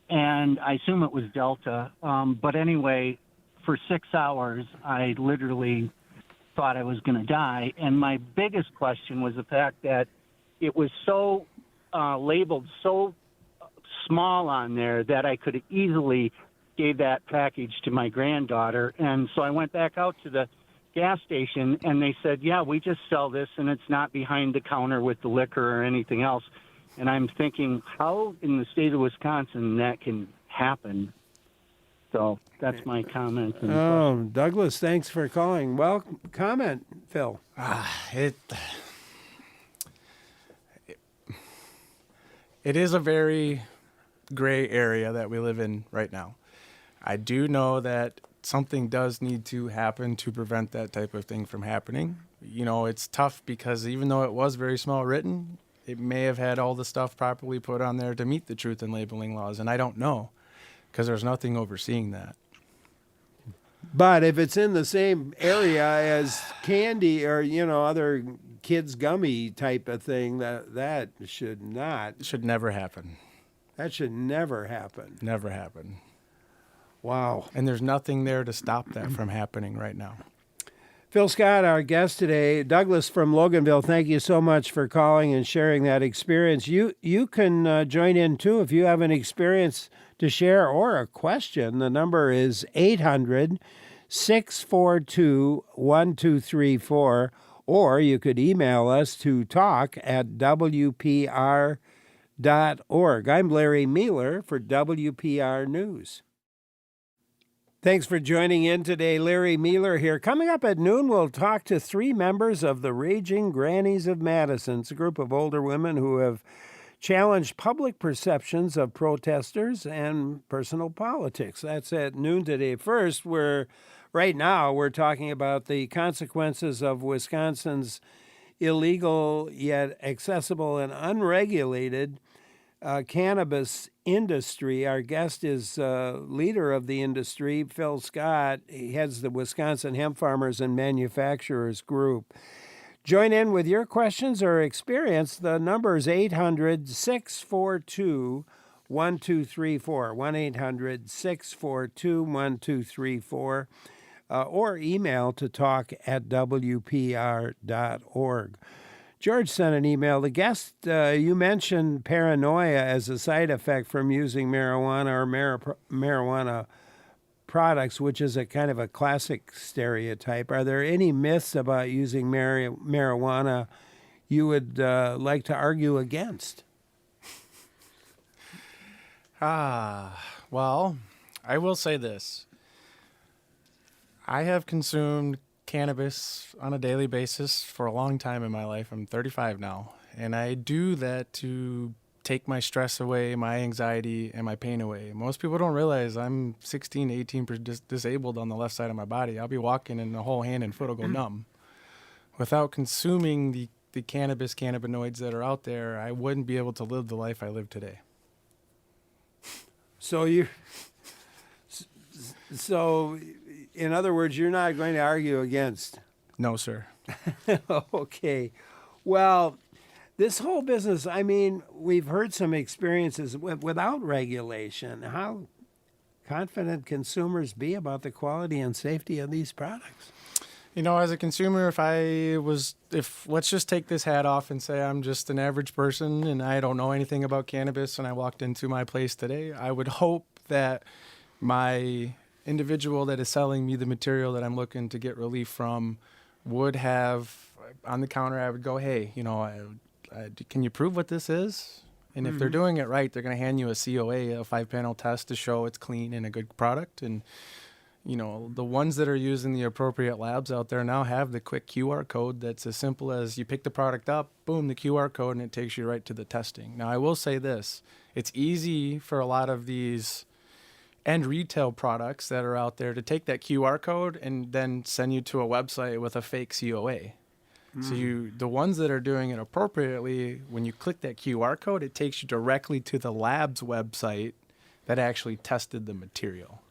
And I assume it was Delta. But anyway, for 6 hours, I literally thought I was going to die. And my biggest question was the fact that it was so labeled so small on there that I could easily gave that package to my granddaughter. And so I went back out to the gas station and they said, yeah, we just sell this and it's not behind the counter with the liquor or anything else. And I'm thinking, how in the state of Wisconsin that can happen? So that's my comment. Oh, Douglas, thanks for calling. Well, comment, Phil. It is a very gray area that we live in right now. I do know that something does need to happen to prevent that type of thing from happening. It's tough because even though it was very small written, it may have had all the stuff properly put on there to meet the truth in labeling laws, and I don't know because there's nothing overseeing that. But if it's in the same area as candy or, other kids' gummy type of thing, that should not. It should never happen. That should never happen. Never happen. Wow. And there's nothing there to stop that from happening right now. Phil Scott, our guest today. Douglas from Loganville, thank you so much for calling and sharing that experience. You can join in, too, if you have an experience to share or a question. The number is 800-642-1234, or you could email us to talk@wpr.org. I'm Larry Mealer for WPR News. Thanks for joining in today. Larry Mealer here. Coming up at noon, we'll talk to 3 members of the Raging Grannies of Madison. It's a group of older women who have challenged public perceptions of protesters and personal politics. That's at noon today. First, right now we're talking about the consequences of Wisconsin's illegal yet accessible and unregulated cannabis industry. Our guest is leader of the industry, Phil Scott. He heads the Wisconsin Hemp Farmers and Manufacturers Group. Join in with your questions or experience. The number is 800-642-1234, 1-800-642-1234, or email to talk@wpr.org. George sent an email. The guest, you mentioned paranoia as a side effect from using marijuana or marijuana products, which is a kind of a classic stereotype. Are there any myths about using marijuana you would like to argue against? Well, I will say this. I have consumed cannabis on a daily basis for a long time in my life. I'm 35 now. And I do that to take my stress away, my anxiety, and my pain away. Most people don't realize I'm 16 to 18% disabled on the left side of my body. I'll be walking and the whole hand and foot will go numb. Without consuming the cannabinoids that are out there, I wouldn't be able to live the life I live today. So in other words, you're not going to argue against. No, sir. Okay. Well, this whole business, I mean, we've heard some experiences without regulation. How confident consumers be about the quality and safety of these products? You know, as a consumer, if let's just take this hat off and say I'm just an average person and I don't know anything about cannabis and I walked into my place today, I would hope that my individual that is selling me the material that I'm looking to get relief from would have on the counter, I would go, hey, you know, can you prove what this is? And if they're doing it right, they're going to hand you a COA, a 5-panel test to show it's clean and a good product. And you know, the ones that are using the appropriate labs out there now have the quick QR code that's as simple as you pick the product up, boom, the QR code, and it takes you right to the testing. Now, I will say this. It's easy for a lot of these end retail products that are out there to take that QR code and then send you to a website with a fake COA. So the ones that are doing it appropriately, when you click that QR code, it takes you directly to the lab's website that actually tested the material.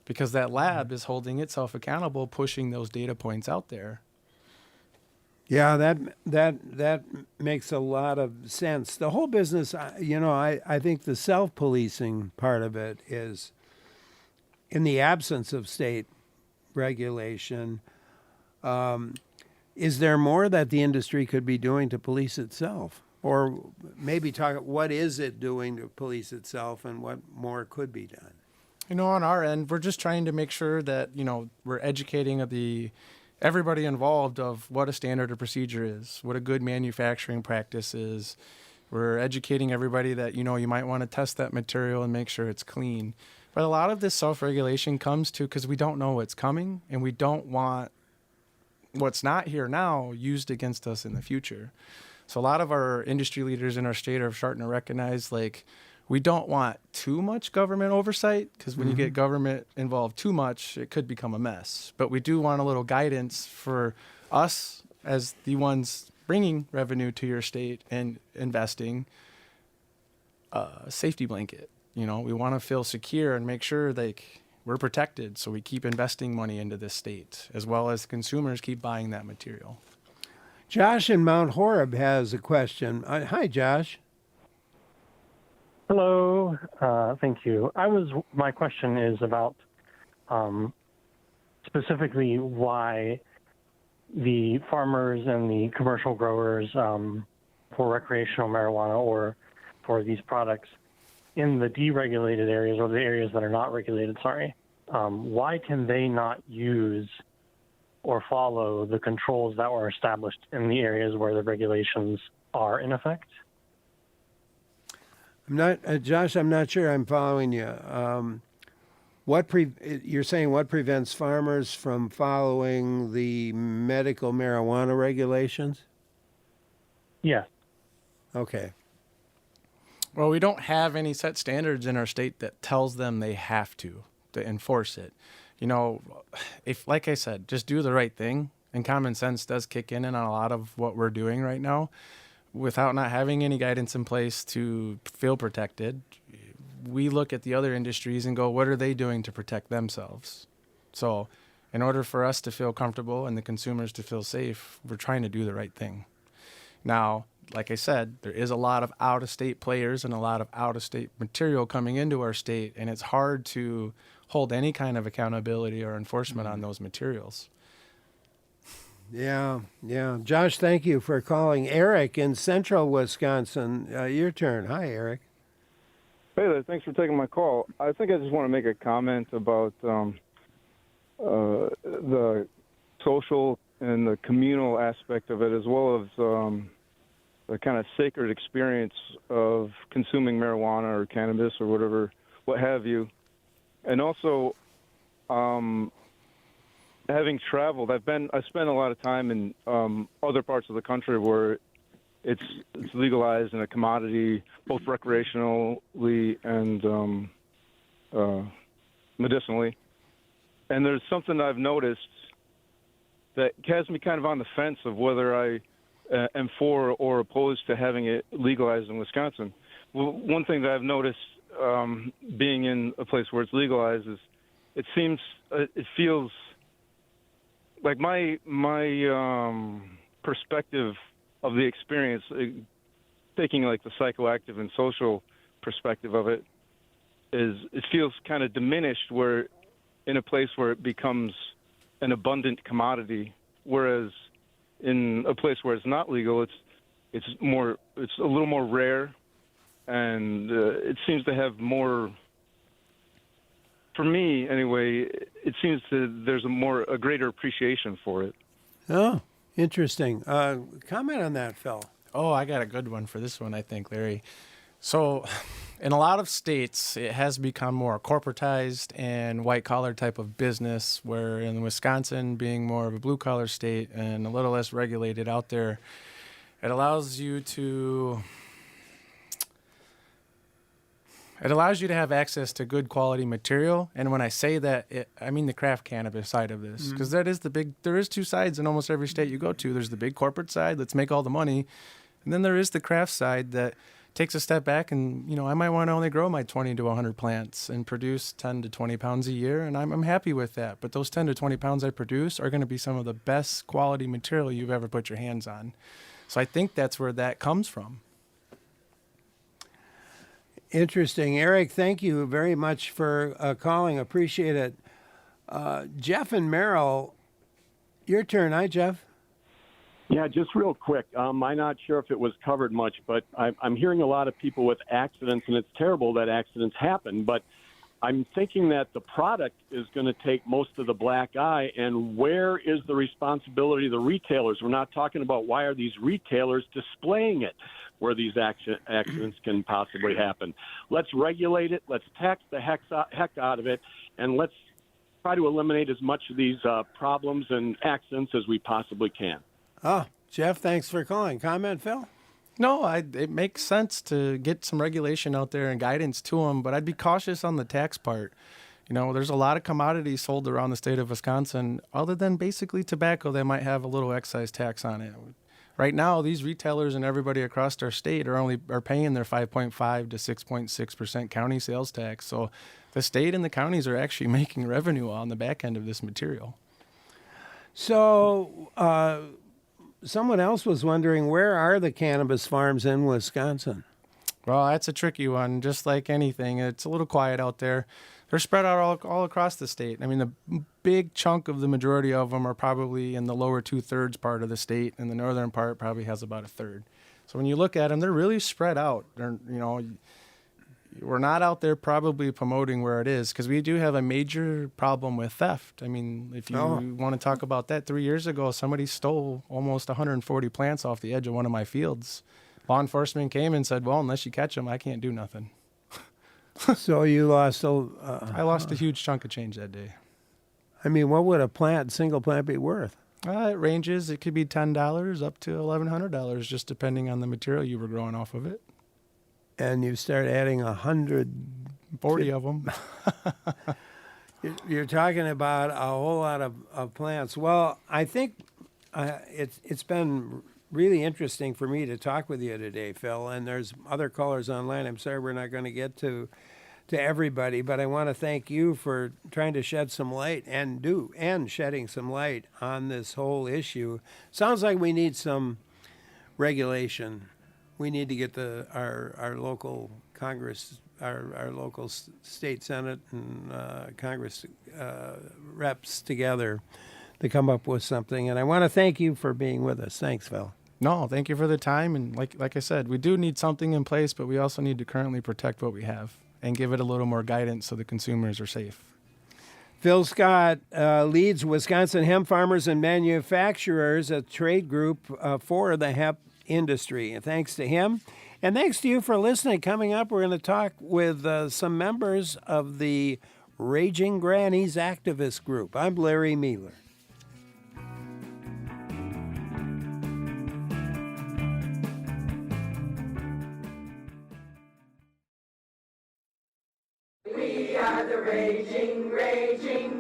Because that lab is holding itself accountable, pushing those data points out there. Yeah, that makes a lot of sense. The whole business, you know, I think the self-policing part of it is, in the absence of state regulation, is there more that the industry could be doing to police itself? Or maybe talk, what is it doing to police itself and what more could be done? You know, on our end, we're just trying to make sure that, you know, we're educating everybody involved of what a standard of procedure is, what a good manufacturing practice is. We're educating everybody that, you know, you might want to test that material and make sure it's clean. But a lot of this self-regulation comes to because we don't know what's coming and we don't want what's not here now used against us in the future. So a lot of our industry leaders in our state are starting to recognize, like, we don't want too much government oversight because when you get government involved too much, it could become a mess. But we do want a little guidance for us as the ones bringing revenue to your state and investing, a safety blanket. You know, we want to feel secure and make sure like we're protected. So we keep investing money into this state as well as consumers keep buying that material. Josh in Mount Horeb has a question. Hi, Josh. Hello, thank you. My question is about specifically why the farmers and the commercial growers for recreational marijuana or for these products in the deregulated areas or the areas that are not regulated, why can they not use or follow the controls that were established in the areas where the regulations are in effect? Josh, I'm not sure I'm following you. You're saying what prevents farmers from following the medical marijuana regulations? Yes. Okay. Well, we don't have any set standards in our state that tells them they have to enforce it. You know, if, like I said, just do the right thing, and common sense does kick in on a lot of what we're doing right now. Without not having any guidance in place to feel protected, we look at the other industries and go, what are they doing to protect themselves? So in order for us to feel comfortable and the consumers to feel safe, we're trying to do the right thing. Now, like I said, there is a lot of out-of-state players and a lot of out-of-state material coming into our state, and it's hard to hold any kind of accountability or enforcement on those materials. Yeah. Josh, thank you for calling. Eric in central Wisconsin, your turn. Hi, Eric. Hey there, thanks for taking my call. I think I just want to make a comment about the social and the communal aspect of it, as well as the kind of sacred experience of consuming marijuana or cannabis or whatever, what have you. And also, having traveled, I spent a lot of time in other parts of the country where it's legalized in a commodity, both recreationally and medicinally. And there's something I've noticed that has me kind of on the fence of whether I am for or opposed to having it legalized in Wisconsin. Well, one thing that I've noticed being in a place where it's legalized is it feels like my perspective of the experience, taking like the psychoactive and social perspective of it, it feels kind of diminished where in a place where it becomes an abundant commodity, whereas in a place where it's not legal, it's a little more rare, and it seems to have more. For me, anyway, it seems there's a greater appreciation for it. Oh, interesting. Comment on that, Phil. Oh, I got a good one for this one, I think, Larry. So, in a lot of states, it has become more corporatized and white-collar type of business, where in Wisconsin, being more of a blue-collar state and a little less regulated out there, it allows you to have access to good quality material. And when I say that, I mean the craft cannabis side of this, because there is two sides in almost every state you go to. There's the big corporate side, let's make all the money. And then there is the craft side that takes a step back and, I might want to only grow my 20 to 100 plants and produce 10 to 20 pounds a year, and I'm happy with that. But those 10 to 20 pounds I produce are going to be some of the best quality material you've ever put your hands on. So I think that's where that comes from. Interesting. Eric, thank you very much for calling. Appreciate it. Jeff and Merrill, your turn. Hi, Jeff. Yeah, just real quick. I'm not sure if it was covered much, but I'm hearing a lot of people with accidents, and it's terrible that accidents happen. But I'm thinking that the product is going to take most of the black eye, and where is the responsibility of the retailers? We're not talking about why are these retailers displaying it where these accidents can possibly happen. Let's regulate it. Let's tax the heck out of it, and let's try to eliminate as much of these problems and accidents as we possibly can. Oh, Jeff, thanks for calling. Comment, Phil? No, it makes sense to get some regulation out there and guidance to them, but I'd be cautious on the tax part. There's a lot of commodities sold around the state of Wisconsin, other than basically tobacco, that might have a little excise tax on it. Right now, these retailers and everybody across our state are paying their 5.5 to 6.6% county sales tax. So the state and the counties are actually making revenue on the back end of this material. So, someone else was wondering, where are the cannabis farms in Wisconsin? Well, that's a tricky one. Just like anything, it's a little quiet out there. They're spread out all across the state. I mean, the big chunk of the majority of them are probably in the lower 2/3 part of the state, and the northern part probably has about 1/3. So when you look at them, they're really spread out. We're not out there probably promoting where it is, because we do have a major problem with theft. I mean, if you want to talk about that, 3 years ago, somebody stole almost 140 plants off the edge of one of my fields. Law enforcement came and said, well, unless you catch them, I can't do nothing. So you lost I lost a huge chunk of change that day. I mean, what would a single plant be worth? It ranges. It could be $10 up to $1,100, just depending on the material you were growing off of it. And you start adding 140 of them. You're talking about a whole lot of plants. Well, I think it's been really interesting for me to talk with you today, Phil. And there's other callers online. I'm sorry we're not going to get to everybody, but I want to thank you for trying to shed some light and shedding some light on this whole issue. Sounds like we need some regulation. We need to get our local Congress, our local state Senate and Congress reps together to come up with something. And I want to thank you for being with us. Thanks, Phil. No, thank you for the time. And like I said, we do need something in place, but we also need to currently protect what we have and give it a little more guidance so the consumers are safe. Phil Scott leads Wisconsin Hemp Farmers and Manufacturers, a trade group for the hemp industry. And thanks to him. And thanks to you for listening. Coming up, we're going to talk with some members of the Raging Grannies activist group. I'm Larry Mealer.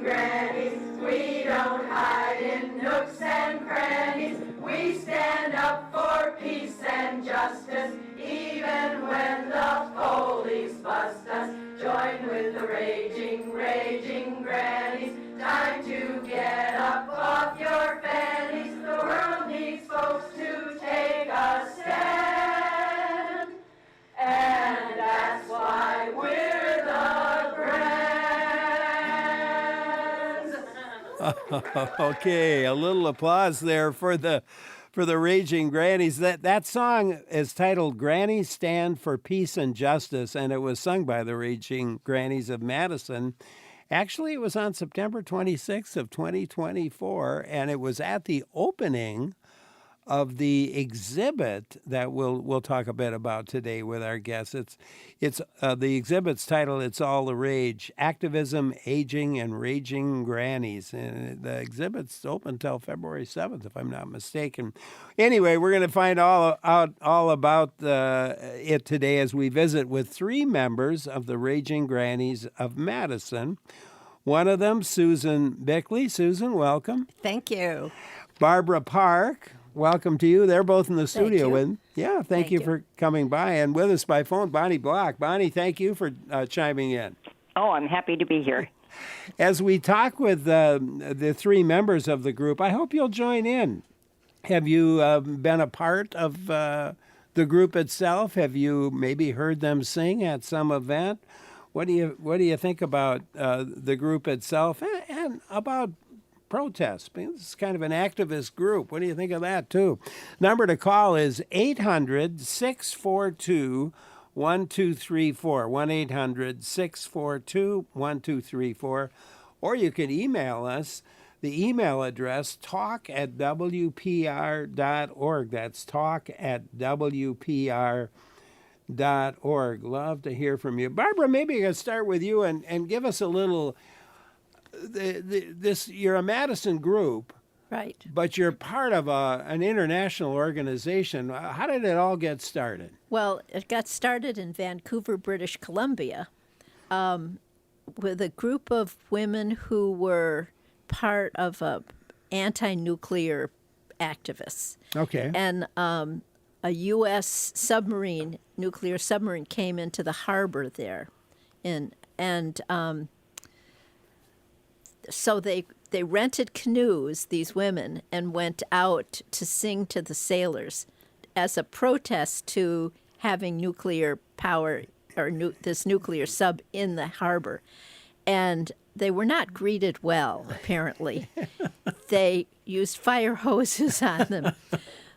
Grannies. We don't hide in nooks and crannies. We stand up for peace and justice, even when the police bust us. Join with the raging grannies. Time to get up off your fannies. The world needs folks to take a stand, and that's why we're the Grands. Okay, a little applause there for the Raging Grannies. That song is titled "Grannies Stand for Peace and Justice," and it was sung by the Raging Grannies of Madison. Actually, it was on September 26th of 2024, and it was at the opening of the exhibit that we'll talk a bit about today with our guests. It's the exhibit's title. It's All the Rage: Activism, Aging, and Raging Grannies. And the exhibit's open until February 7th, if I'm not mistaken. Anyway, we're going to find all about it today as we visit with three members of the Raging Grannies of Madison. One of them, Susan Bickley. Susan, welcome. Thank you. Barbara Park. Welcome to you. They're both in the studio with. Yeah, thank you for coming by. And with us by phone, Bonnie Block. Bonnie, thank you for chiming in. Oh, I'm happy to be here. As we talk with the three members of the group, I hope you'll join in. Have you been a part of the group itself? Have you maybe heard them sing at some event? What do you think about the group itself and about protests? It's kind of an activist group. What do you think of that, too? Number to call is 800-642-1234, 1-800-642-1234, or you can email us. The email address, talk@wpr.org. That's talk@wpr.org. Love to hear from you. Barbara, maybe I can start with you and give us a little... You're a Madison group, right? But you're part of an international organization. How did it all get started? Well, it got started in Vancouver, British Columbia, with a group of women who were part of anti-nuclear activists. Okay. And a U.S. nuclear submarine, came into the harbor there, so they rented canoes, these women, and went out to sing to the sailors as a protest to having nuclear power or this nuclear sub in the harbor. And they were not greeted well, apparently. They used fire hoses on them.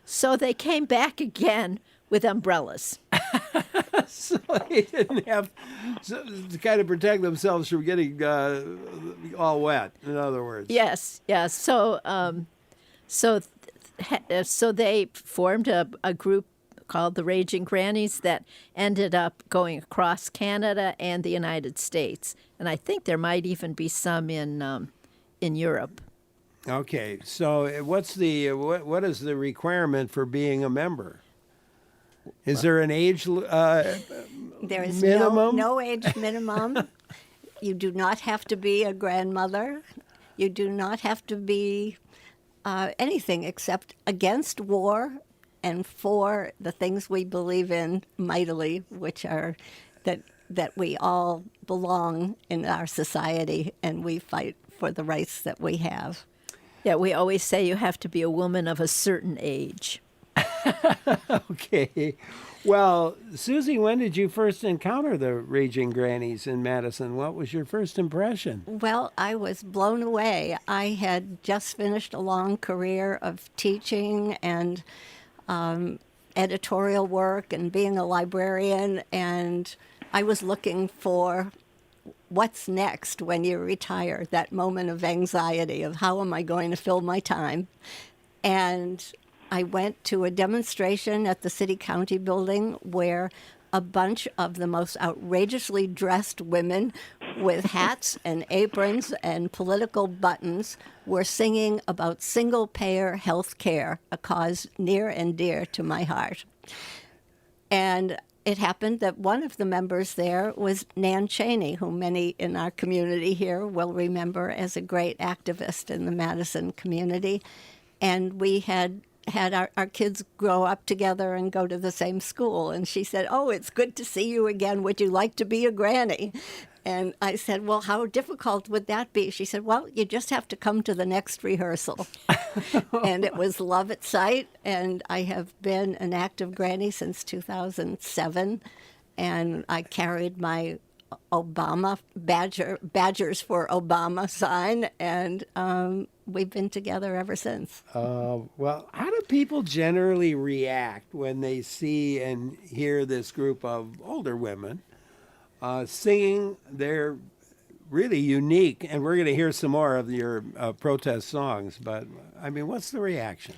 So they came back again with umbrellas. So they didn't have to kind of protect themselves from getting all wet, in other words. Yes. So they formed a group called the Raging Grannies that ended up going across Canada and the United States. And I think there might even be some in Europe. Okay. So what is the requirement for being a member? Is there an age there is minimum? No age minimum. You do not have to be a grandmother. You do not have to be anything except against war and for the things we believe in mightily, which are that we all belong in our society and we fight for the rights that we have. Yeah, we always say you have to be a woman of a certain age. Okay. Well, Susie, when did you first encounter the Raging Grannies in Madison? What was your first impression? Well, I was blown away. I had just finished a long career of teaching and editorial work and being a librarian, and I was looking for what's next when you retire, that moment of anxiety of how am I going to fill my time. And I went to a demonstration at the City County building where a bunch of the most outrageously dressed women with hats and aprons and political buttons were singing about single-payer health care, a cause near and dear to my heart. And it happened that one of the members there was Nan Cheney, who many in our community here will remember as a great activist in the Madison community. And we had our kids grow up together and go to the same school. And she said, "Oh, it's good to see you again. Would you like to be a granny?" And I said, "Well, how difficult would that be?" She said, "Well, you just have to come to the next rehearsal." And it was love at sight. And I have been an active granny since 2007. And I carried my Obama Badgers for Obama sign. And we've been together ever since. Well, how do people generally react when they see and hear this group of older women singing their really unique, and we're going to hear some more of your protest songs, but I mean, what's the reaction?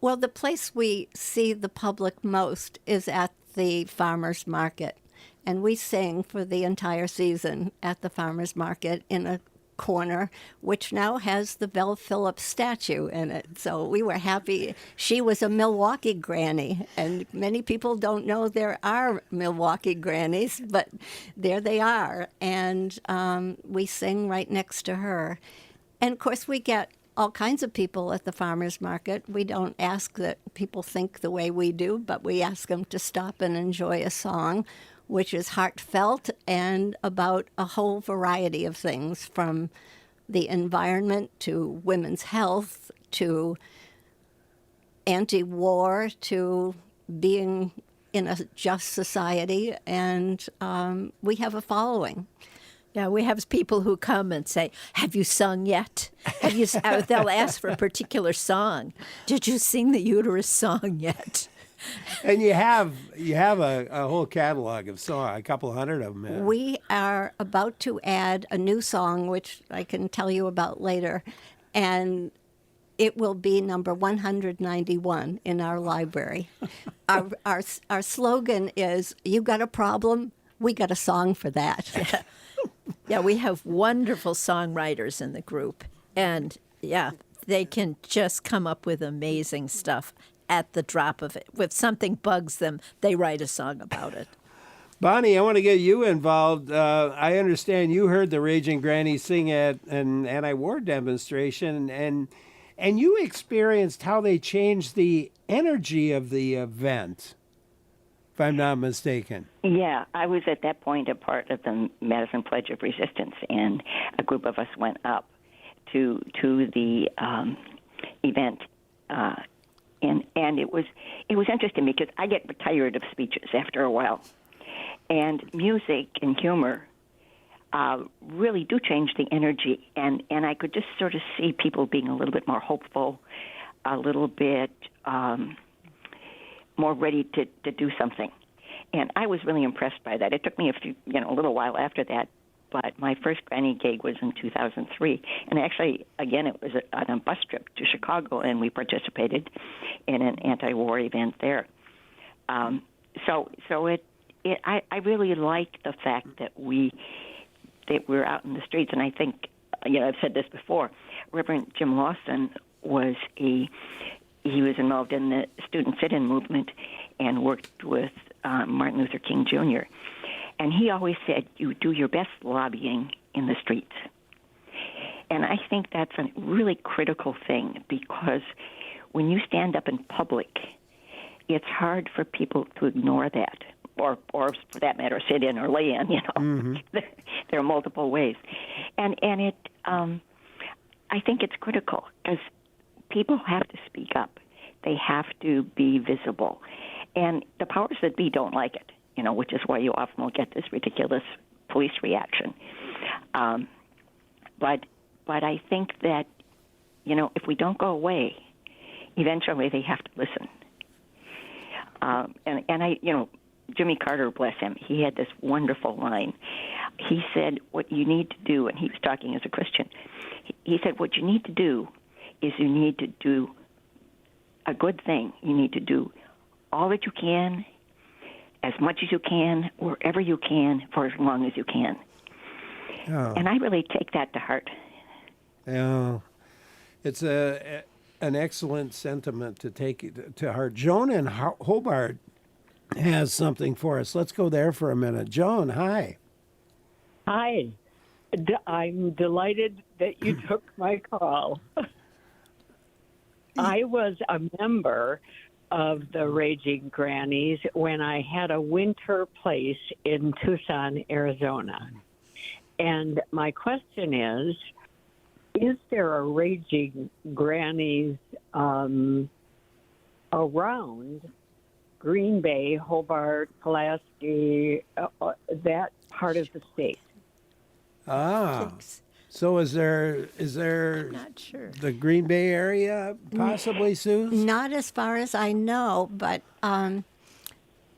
Well, the place we see the public most is at the farmers market, and we sing for the entire season at the farmers market in a corner, which now has the Belle Phillips statue in it. So we were happy. She was a Milwaukee granny, and many people don't know there are Milwaukee grannies, but there they are. And we sing right next to her. And of course, we get all kinds of people at the farmers market. We don't ask that people think the way we do, but we ask them to stop and enjoy a song, which is heartfelt and about a whole variety of things, from the environment to women's health to anti-war to being in a just society. And we have a following. Yeah, we have people who come and say, "Have you sung yet?" They'll ask for a particular song. "Did you sing the uterus song yet?" And you have a whole catalog of songs, a couple hundred of them. Yeah. We are about to add a new song, which I can tell you about later, and it will be number 191 in our library. Our slogan is, "You got a problem? We got a song for that." Yeah, we have wonderful songwriters in the group, and yeah, they can just come up with amazing stuff at the drop of it. If something bugs them, they write a song about it. Bonnie, I want to get you involved. I understand you heard the Raging Grannies sing at an anti-war demonstration, and you experienced how they changed the energy of the event, if I'm not mistaken. Yeah, I was at that point a part of the Madison Pledge of Resistance, and a group of us went up to the event. And it was interesting because I get tired of speeches after a while, and music and humor really do change the energy, and I could just sort of see people being a little bit more hopeful, a little bit more ready to do something, and I was really impressed by that. It took me a little while after that. But my first granny gig was in 2003, and actually, again, it was on a bus trip to Chicago, and we participated in an anti-war event there. I really like the fact that we're out in the streets, and I think, I've said this before. Reverend Jim Lawson was involved in the student sit-in movement and worked with Martin Luther King Jr. And he always said, "You do your best lobbying in the streets." And I think that's a really critical thing, because when you stand up in public, it's hard for people to ignore that, or for that matter, sit in or lay in. Mm-hmm. There are multiple ways, and it. I think it's critical because people have to speak up. They have to be visible, and the powers that be don't like it. Which is why you often will get this ridiculous police reaction. But I think that, if we don't go away, eventually they have to listen. And I, Jimmy Carter, bless him, he had this wonderful line. He said, what you need to do, and he was talking as a Christian, he said, what you need to do is you need to do a good thing. You need to do all that you can, as much as you can, wherever you can, for as long as you can. Oh. And I really take that to heart. Yeah, it's an excellent sentiment to take to heart. Joan in Hobart has something for us. Let's go there for a minute. Joan, hi. Hi. I'm delighted that you took my call. I was a member of the Raging Grannies when I had a winter place in Tucson, Arizona. And my question is there a Raging Grannies around Green Bay, Hobart, Pulaski, that part of the state? So is there I'm not sure. the Green Bay area possibly, Suze? Not as far as I know, but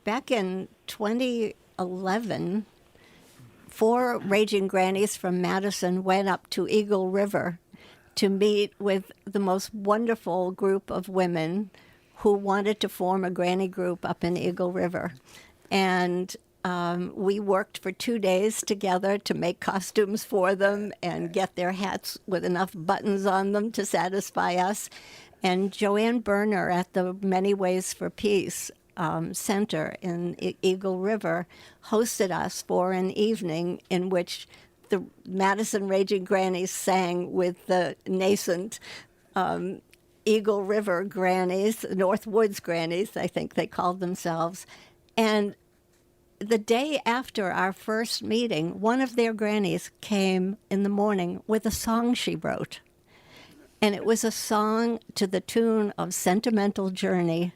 back in 2011, 4 Raging Grannies from Madison went up to Eagle River to meet with the most wonderful group of women who wanted to form a granny group up in Eagle River. And we worked for 2 days together to make costumes for them and get their hats with enough buttons on them to satisfy us. And Joanne Berner at the Many Ways for Peace Center in Eagle River hosted us for an evening in which the Madison Raging Grannies sang with the nascent Eagle River Grannies, North Woods Grannies, I think they called themselves. And the day after our first meeting, one of their grannies came in the morning with a song she wrote. And it was a song to the tune of Sentimental Journey.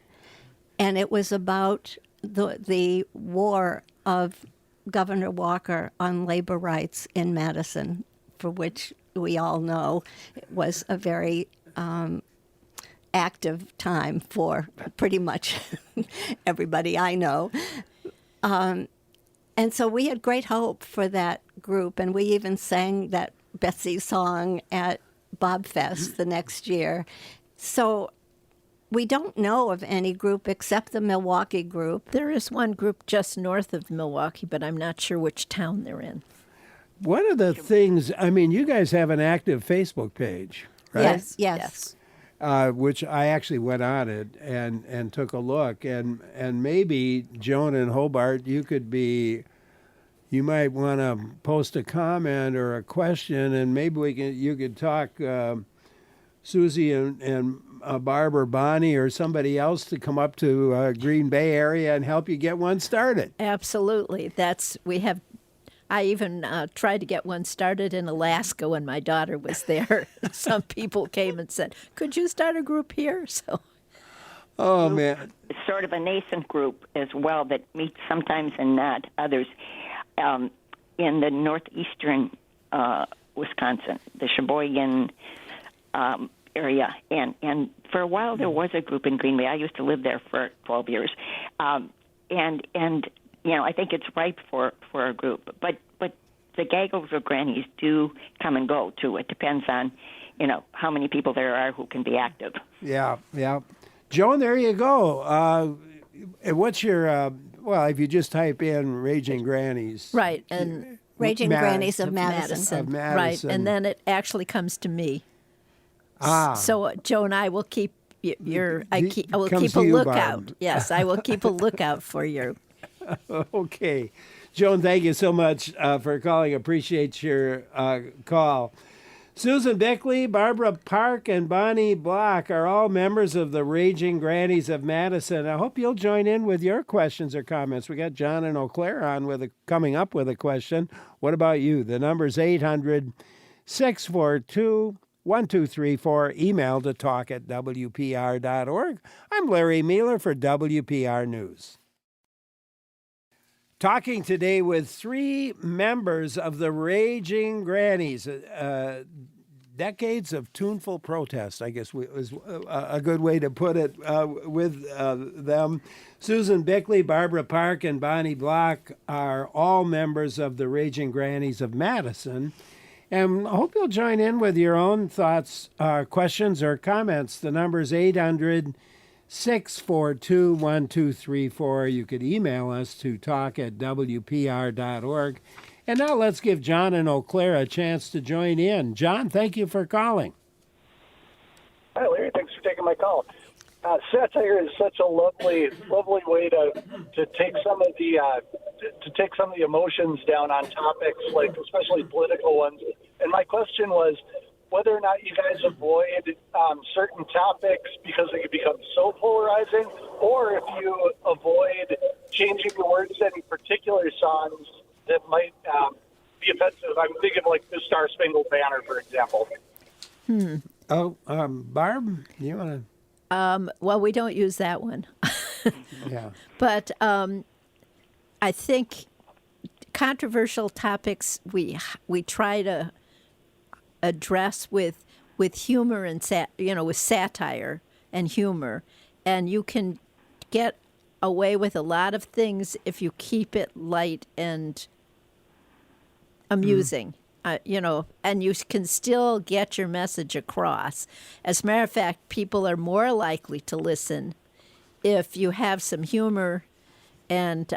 And it was about the war of Governor Walker on labor rights in Madison, for which we all know it was a very active time for pretty much everybody I know. And so we had great hope for that group, and we even sang that Betsy song at Bobfest the next year. So we don't know of any group except the Milwaukee group. There is one group just north of Milwaukee, but I'm not sure which town they're in. One of the things, I mean, you guys have an active Facebook page, right? Yes. Which I actually went on it and took a look, and maybe Joan and Hobart, you might want to post a comment or a question, and maybe you could talk Susie and Barb or Bonnie or somebody else to come up to Green Bay area and help you get one started. Absolutely. I even tried to get one started in Alaska when my daughter was there. Some people came and said, "Could you start a group here?" So, man, it's sort of a nascent group as well that meets sometimes and not others in the northeastern Wisconsin, the Sheboygan area, and for a while there was a group in Green Bay. I used to live there for 12 years, and you know, I think it's ripe for a group. But the gaggles of grannies do come and go, too. It depends on, you know, how many people there are who can be active. Yeah. Joan, there you go. What's your, if you just type in Raging Grannies. Right, and Raging Grannies of Madison. Right, and then it actually comes to me. So Joe and I will keep I will keep a lookout. Barb. Yes, I will keep a lookout for you. Okay. Joan, thank you so much for calling. Appreciate your call. Susan Bickley, Barbara Park, and Bonnie Block are all members of the Raging Grannies of Madison. I hope you'll join in with your questions or comments. We got John and Eau Claire on coming up with a question. What about you? The number's 800-642-1234. Email to talk@wpr.org. I'm Larry Mealer for WPR News. Talking today with 3 members of the Raging Grannies. Decades of tuneful protest, I guess was a good way to put it with them. Susan Bickley, Barbara Park, and Bonnie Block are all members of the Raging Grannies of Madison. And I hope you'll join in with your own thoughts, questions, or comments. The number's 800-642-1234. You could email us to talk@wpr.org. And now let's give John and Eau Claire a chance to join in. John, thank you for calling. Hi, Larry. Thanks for taking my call. Satire is such a lovely way to take some of the emotions down on topics like especially political ones. And my question was whether or not you guys avoid certain topics because they could become so polarizing, or if you avoid changing the words to any particular songs that might be offensive. I'm thinking of like the Star Spangled Banner, for example. Oh, Barb, you want to? Well, we don't use that one. Yeah. But I think controversial topics we try to address with humor and with satire and humor, and you can get away with a lot of things if you keep it light and amusing. And you can still get your message across. As a matter of fact, people are more likely to listen if you have some humor and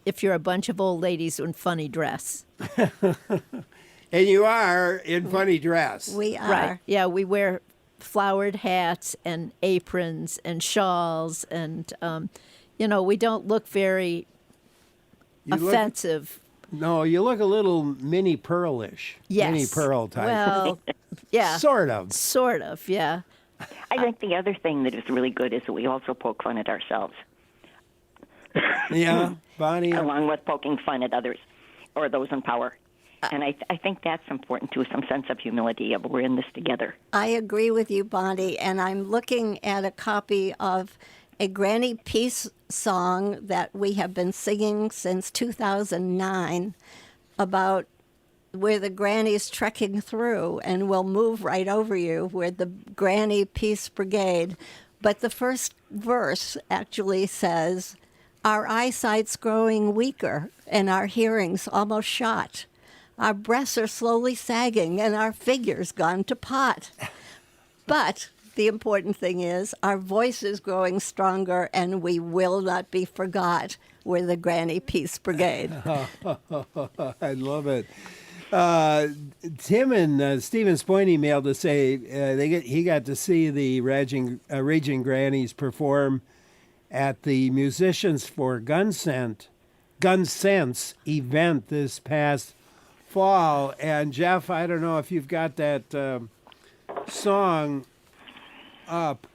if you're a bunch of old ladies in funny dress. And you are in funny dress. We are. Right. Yeah, we wear flowered hats and aprons and shawls, and, we don't look very offensive. No, you look a little Minnie Pearl-ish. Yes. Minnie Pearl type. Well, yeah. Sort of. Sort of, yeah. I think the other thing that is really good is that we also poke fun at ourselves. Yeah, Bonnie. Along with poking fun at others or those in power. And I think that's important, too, some sense of humility of we're in this together. I agree with you, Bonnie, and I'm looking at a copy of a Granny Peace song that we have been singing since 2009 about where the granny's trekking through and will move right over you. We're the Granny Peace Brigade. But the first verse actually says, our eyesight's growing weaker and our hearing's almost shot. Our breasts are slowly sagging and our figure's gone to pot. But the important thing is our voice is growing stronger and we will not be forgot. We're the Granny Peace Brigade. I love it. Tim and Stevens Point emailed to say he got to see the Raging Grannies perform at the Musicians for Gun Sense event this past fall. And Jeff, I don't know if you've got that song up.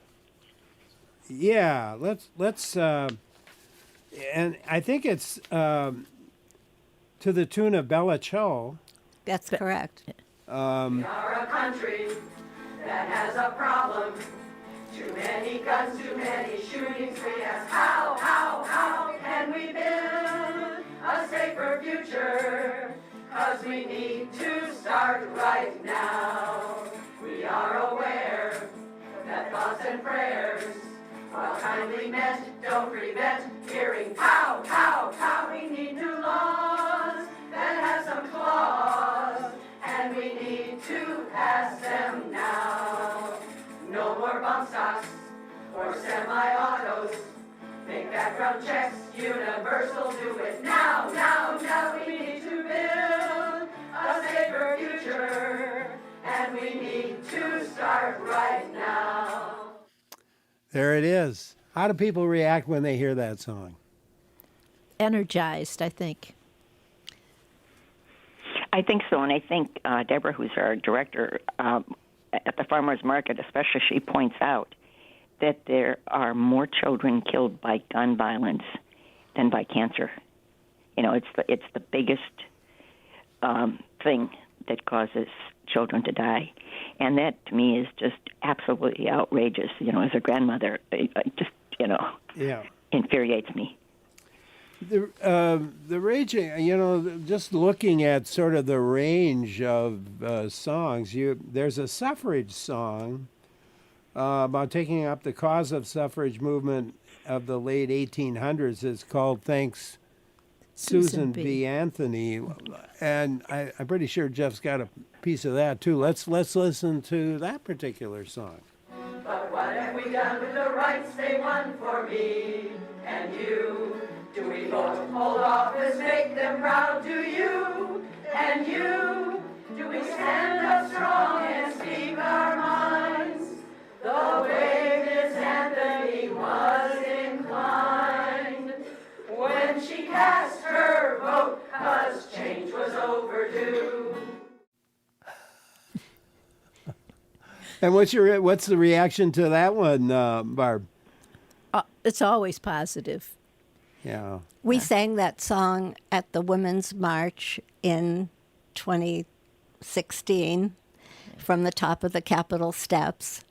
Yeah, let's and I think it's to the tune of Bella Ciao. That's correct. We are a country that has a problem. Too many guns, too many shootings. We ask how can we build a safer future? 'Cause we need to start right now. We are aware that thoughts and prayers, while kindly meant, don't prevent hearing pow, pow, pow. We need new laws that have some clause, and we need to pass them now. No more bump stocks or semi-autos. Make background checks universal. Do it now, now, now. We need to build a safer future, and we need to start right now. There it is. How do people react when they hear that song? Energized, I think. I think so, and I think Deborah, who's our director at the farmers market, especially, she points out that there are more children killed by gun violence than by cancer. It's the biggest thing that causes children to die, and that to me is just absolutely outrageous. As a grandmother, it just infuriates me. The raging, just looking at sort of the range of songs, there's a suffrage song about taking up the cause of suffrage movement of the late 1800s. It's called Thanks Susan B. Anthony, and I'm pretty sure Jeff's got a piece of that too. Let's listen to that particular song. But what have we done with the rights they won for me and you? Do we vote, hold office, make them proud? Do you and you? Do we stand up strong and speak our minds? The way this anthem And what's the reaction to that one, Barb? It's always positive. Yeah. We sang that song at the Women's March in 2016 from the top of the Capitol steps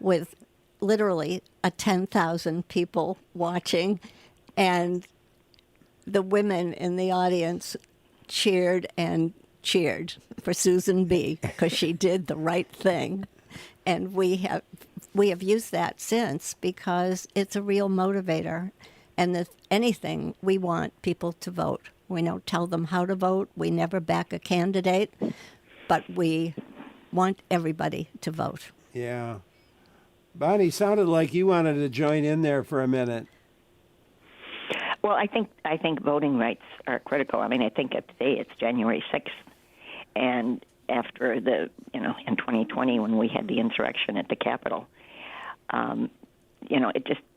with literally 10,000 people watching, and the women in the audience cheered and cheered for Susan B. because she did the right thing. And we have used that since because it's a real motivator. And if anything, we want people to vote. We don't tell them how to vote. We never back a candidate, but we want everybody to vote. Yeah. Bonnie, sounded like you wanted to join in there for a minute. Well, I think voting rights are critical. I mean, I think today it's January 6th, and after in 2020 when we had the insurrection at the Capitol,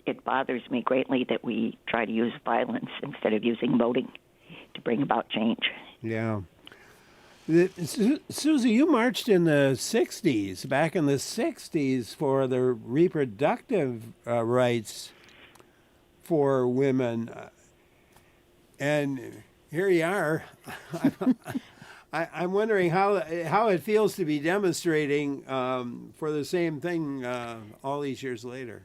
it bothers me greatly that we try to use violence instead of using voting to bring about change. Yeah. Susie, you marched in the 60s, back in the 60s, for the reproductive rights for women. And here you are. I'm wondering how it feels to be demonstrating for the same thing all these years later.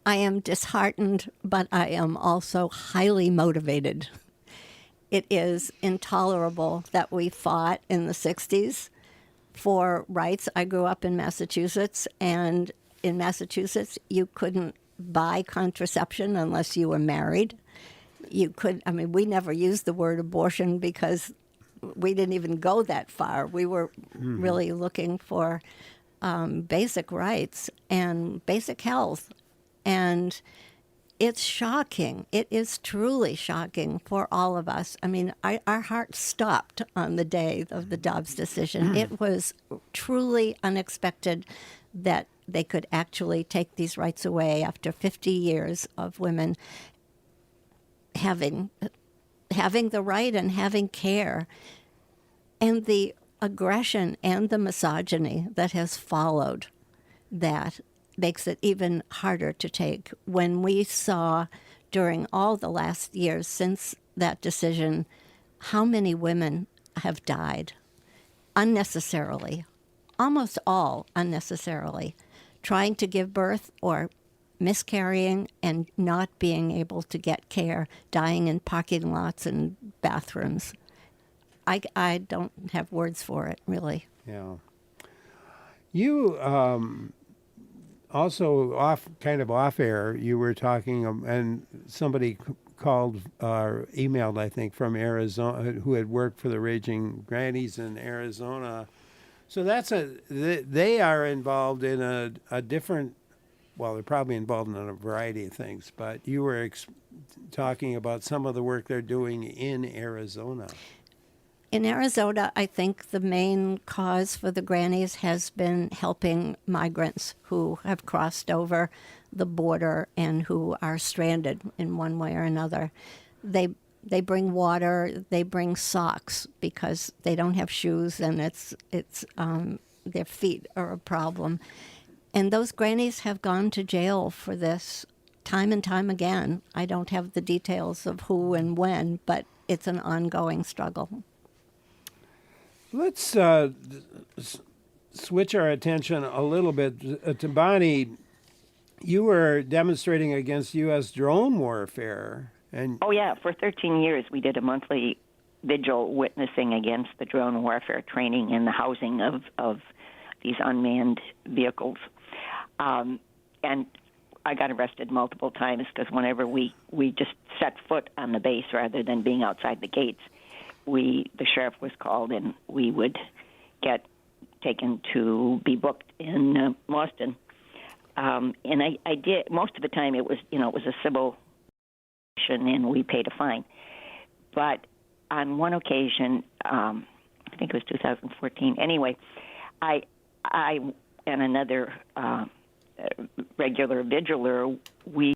I am disheartened, but I am also highly motivated. It is intolerable that we fought in the 60s for rights. I grew up in Massachusetts, and in Massachusetts, you couldn't buy contraception unless you were married. We never used the word abortion because we didn't even go that far. We were really looking for basic rights and basic health. And it's shocking. It is truly shocking for all of us. I mean, our hearts stopped on the day of the Dobbs decision. It was truly unexpected that they could actually take these rights away after 50 years of women having the right and having care. And the aggression and the misogyny that has followed that makes it even harder to take. When we saw during all the last years since that decision how many women have died unnecessarily, almost all unnecessarily, trying to give birth or miscarrying and not being able to get care, dying in parking lots and bathrooms. I don't have words for it, really. Yeah. You also off air, you were talking, and somebody called or emailed, I think, from Arizona, who had worked for the Raging Grannies in Arizona. So they are involved in a different, well, they're probably involved in a variety of things, but you were talking about some of the work they're doing in Arizona. In Arizona, I think the main cause for the grannies has been helping migrants who have crossed over the border and who are stranded in one way or another. They bring water, they bring socks because they don't have shoes, and it's their feet are a problem. And those grannies have gone to jail for this time and time again. I don't have the details of who and when, but it's an ongoing struggle. Let's switch our attention a little bit to Bonnie. You were demonstrating against U.S. drone warfare. Oh, yeah. For 13 years, we did a monthly vigil witnessing against the drone warfare training and the housing of these unmanned vehicles. And I got arrested multiple times because whenever we just set foot on the base rather than being outside the gates, the sheriff was called and we would get taken to be booked in Boston. And I did, most of the time it was a civil action and we paid a fine. But on one occasion, I think it was 2014, anyway, I and another regular vigiler, we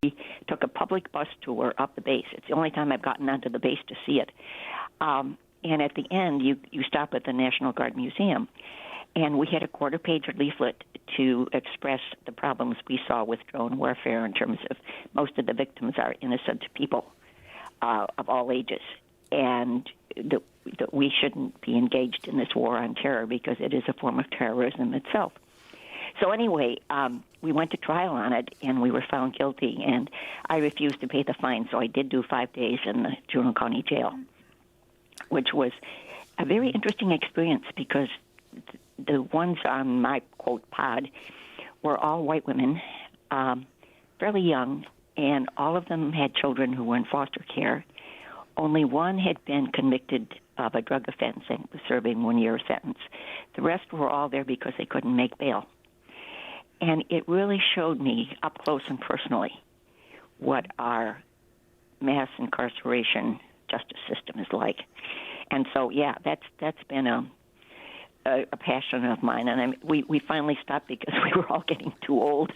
took a public bus tour up the base. It's the only time I've gotten onto the base to see it. And at the end, you stop at the National Guard Museum. And we had a quarter-page leaflet to express the problems we saw with drone warfare in terms of most of the victims are innocent people of all ages, and that we shouldn't be engaged in this war on terror because it is a form of terrorism itself. So anyway, we went to trial on it, and we were found guilty, and I refused to pay the fine, so I did do 5 days in the Juneau County Jail, which was a very interesting experience because the ones on my, quote, pod were all white women, fairly young, and all of them had children who were in foster care. Only one had been convicted of a drug offense and was serving 1 year sentence. The rest were all there because they couldn't make bail. And it really showed me up close and personally what our mass incarceration justice system is like. And so, yeah, that's been a passion of mine, and we finally stopped because we were all getting too old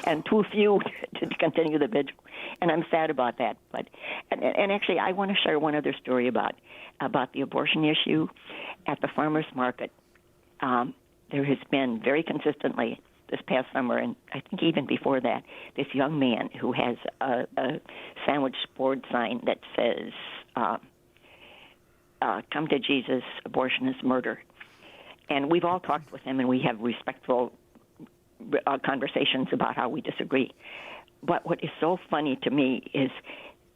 and too few to continue the vigil, and I'm sad about that. But and actually, I want to share one other story about the abortion issue at the farmers market. There has been very consistently this past summer, and I think even before that, this young man who has a sandwich board sign that says, "Come to Jesus, abortion is murder." And we've all talked with him, and we have respectful conversations about how we disagree. But what is so funny to me is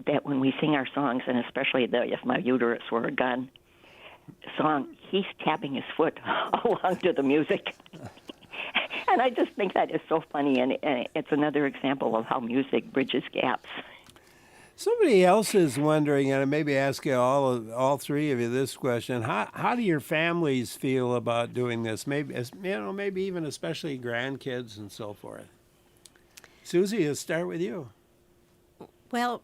that when we sing our songs, and especially the If My Uterus Were a Gun song, he's tapping his foot along to the music. And I just think that is so funny, and it's another example of how music bridges gaps. Somebody else is wondering, and I maybe ask you all three of you this question: How do your families feel about doing this? Maybe maybe even especially grandkids and so forth. Susie, let's start with you. Well,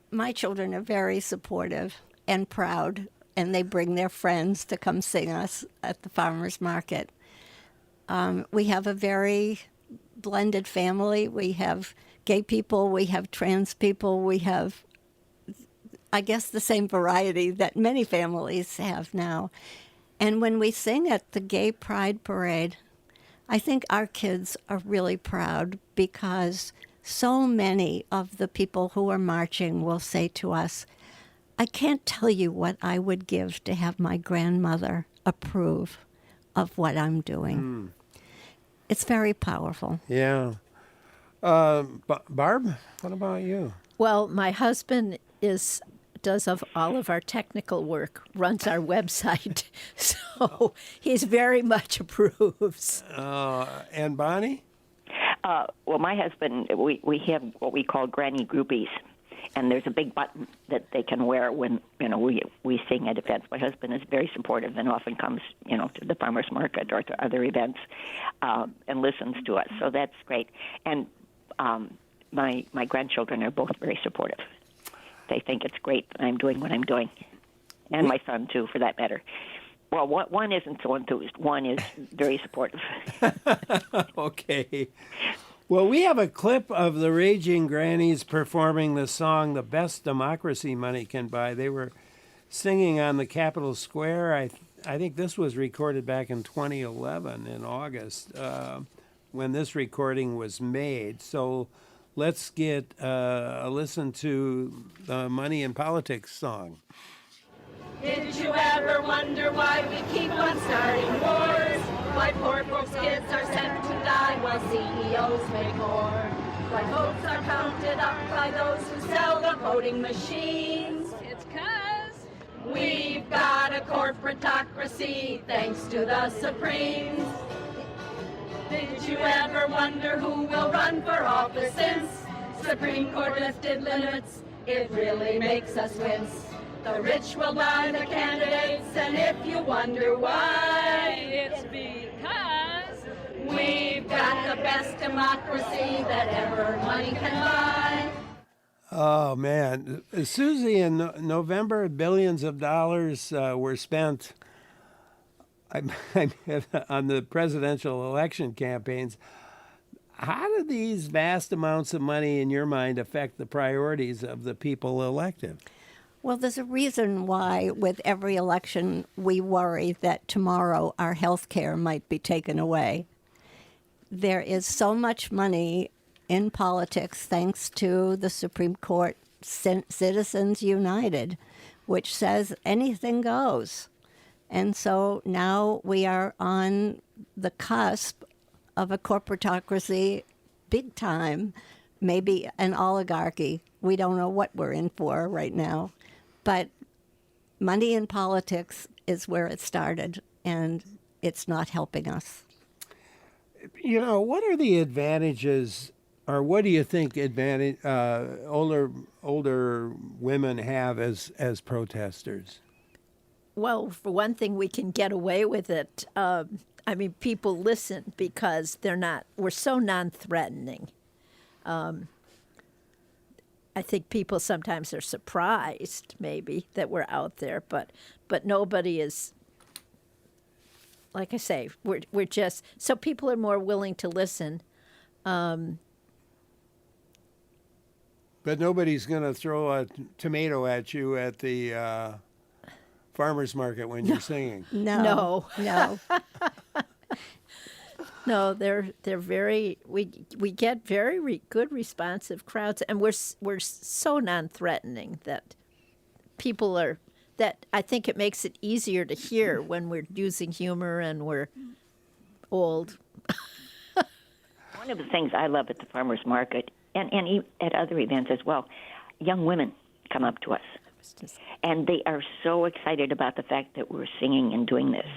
my children are very supportive and proud, and they bring their friends to come sing us at the farmers market. We have a very blended family. We have gay people, we have trans people, we have, I guess, the same variety that many families have now. And when we sing at the Gay Pride Parade, I think our kids are really proud because so many of the people who are marching will say to us, "I can't tell you what I would give to have my grandmother approve of what I'm doing." It's very powerful. Yeah. Barb, what about you? Well, my husband does all of our technical work, runs our website, so he's very much approves. And Bonnie? Well, my husband, we have what we call granny groupies, and there's a big button that they can wear when we sing at events. My husband is very supportive and often comes to the farmers market or to other events and listens to us. So that's great. And my grandchildren are both very supportive. They think it's great that I'm doing what I'm doing, and my son too, for that matter. Well, one isn't so enthused. One is very supportive. Okay. Well, we have a clip of the Raging Grannies performing the song "The Best Democracy Money Can Buy." They were singing on the Capitol Square. I think this was recorded back in 2011 in August when this recording was made. So let's get a listen to the Money in Politics song. Did you ever wonder why we keep on starting wars? Why poor folks' kids are sent to die while CEOs make more? Why votes are counted up by those who sell the voting machines? It's 'cause we've got a corporatocracy thanks to the Supremes. Did you ever wonder who will run for office since Supreme Court lifted limits? It really makes us wince. The rich will buy the candidates, and if you wonder why, it's because we've got the best democracy that ever money can buy. Oh, man. Susie, in November, billions of dollars were spent on the presidential election campaigns. How do these vast amounts of money, in your mind, affect the priorities of the people elected? Well, there's a reason why with every election we worry that tomorrow our health care might be taken away. There is so much money in politics thanks to the Supreme Court Citizens United, which says anything goes. And so now we are on the cusp of a corporatocracy, big time, maybe an oligarchy. We don't know what we're in for right now. But money in politics is where it started, and it's not helping us. You know, what are the advantages, or what do you think older women have as protesters? Well, for one thing, we can get away with it. I mean, people listen because we're so non-threatening. I think people sometimes are surprised, maybe, that we're out there, but nobody is. Like I say, we're just so people are more willing to listen. But nobody's going to throw a tomato at you at the farmer's market when you're singing. No. No, they're very. We get very good responsive crowds, and we're so non-threatening that people are. That I think it makes it easier to hear when we're using humor and we're old. One of the things I love at the farmers market and at other events as well, young women come up to us, and they are so excited about the fact that we're singing and doing this.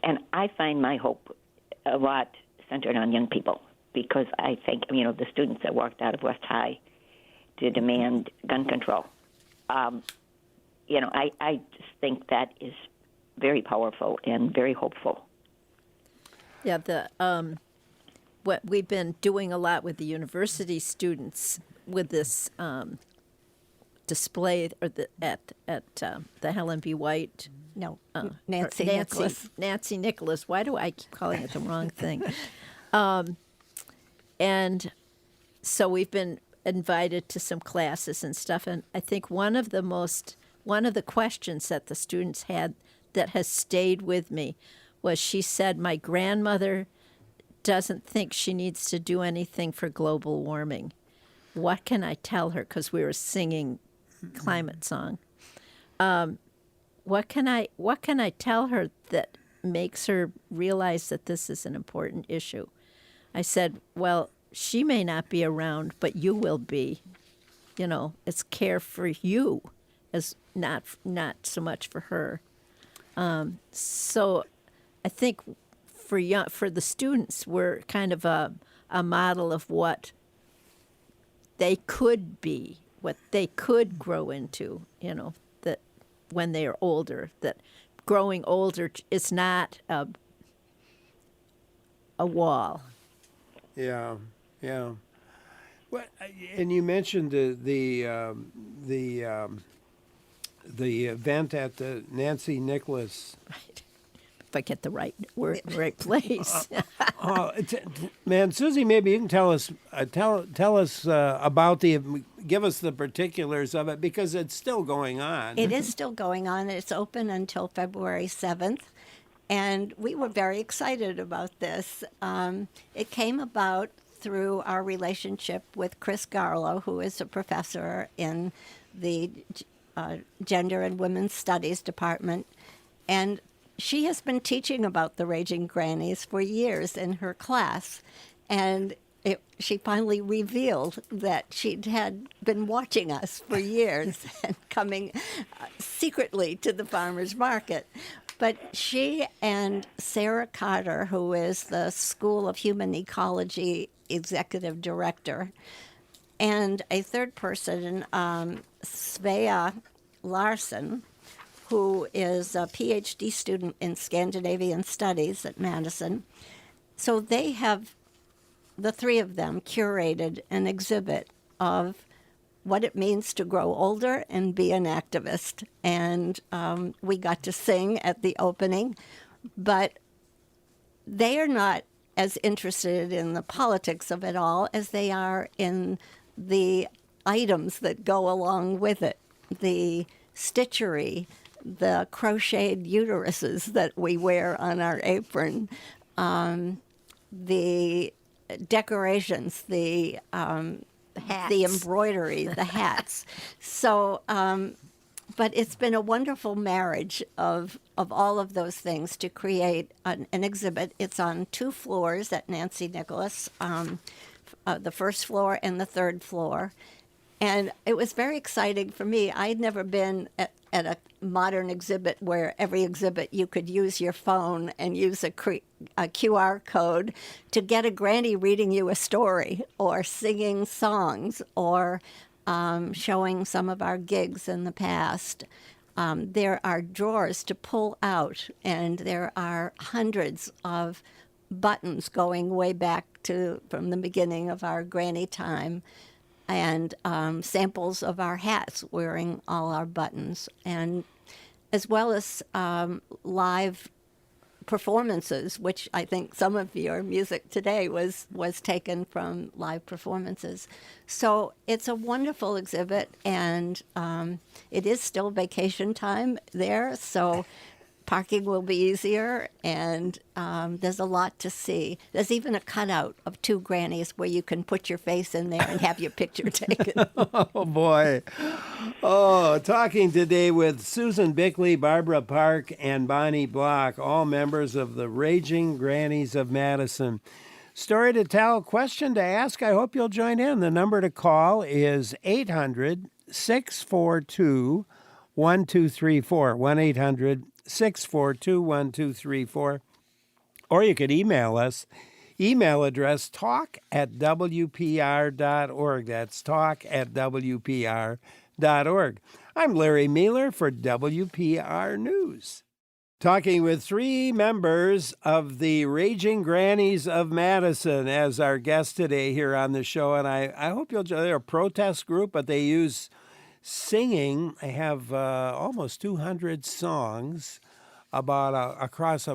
And I find my hope a lot centered on young people, because I think, the students that walked out of West High to demand gun control, I just think that is very powerful and very hopeful. Yeah, what we've been doing a lot with the university students with this display at the Helen B. White. No, Nancy Nicholas. Nancy Nicholas. Why do I keep calling it the wrong thing? And so we've been invited to some classes and stuff, and I think one of the questions that the students had that has stayed with me was, she said, my grandmother doesn't think she needs to do anything for global warming. What can I tell her? Because we were singing climate song. What can I tell her that makes her realize that this is an important issue? I said, well, she may not be around, but you will be. It's care for you, as not so much for her. So I think for the students, we're kind of a model of what they could be, what they could grow into, that when they are older, that growing older is not a wall. Yeah. Well, and you mentioned the event at the Nancy Nicholas. Right. If I get the right word, right place. Man, Susie, maybe you can tell us about give us the particulars of it, because it's still going on. It is still going on. It's open until February 7th. And we were very excited about this. It came about through our relationship with Chris Garlow, who is a professor in the Gender and Women's Studies Department. And she has been teaching about the Raging Grannies for years in her class. And she finally revealed that she had been watching us for years and coming secretly to the farmers market. But she and Sarah Carter, who is the School of Human Ecology executive director, and a third person, Svea Larson, who is a PhD student in Scandinavian Studies at Madison. So they have, the three of them, curated an exhibit of what it means to grow older and be an activist. And we got to sing at the opening, but they are not as interested in the politics of it all as they are in the items that go along with it. The stitchery, the crocheted uteruses that we wear on our apron, the decorations, the the embroidery, the hats. So, but it's been a wonderful marriage of all of those things to create an exhibit. It's on 2 floors at Nancy Nicholas, the first floor and the third floor. And it was very exciting for me. I'd never been at a modern exhibit where every exhibit you could use your phone and use a QR code to get a granny reading you a story or singing songs or showing some of our gigs in the past. There are drawers to pull out, and there are hundreds of buttons going way back from the beginning of our granny time, and samples of our hats wearing all our buttons, and as well as live performances, which I think some of your music today was taken from live performances. So it's a wonderful exhibit, and it is still vacation time there, so parking will be easier, and there's a lot to see. There's even a cutout of 2 grannies where you can put your face in there and have your picture taken. Oh, boy. Oh, talking today with Susan Bickley, Barbara Park, and Bonnie Block, all members of the Raging Grannies of Madison. Story to tell, question to ask. I hope you'll join in. The number to call is 800-642-1234, 1-800-642-1234, or you could email us. Email address talk@wpr.org. That's talk@wpr.org. I'm Larry Mealer for WPR News. Talking with 3 members of the Raging Grannies of Madison as our guest today here on the show. And I hope you'll join. They're a protest group, but they use singing. They have almost 200 songs across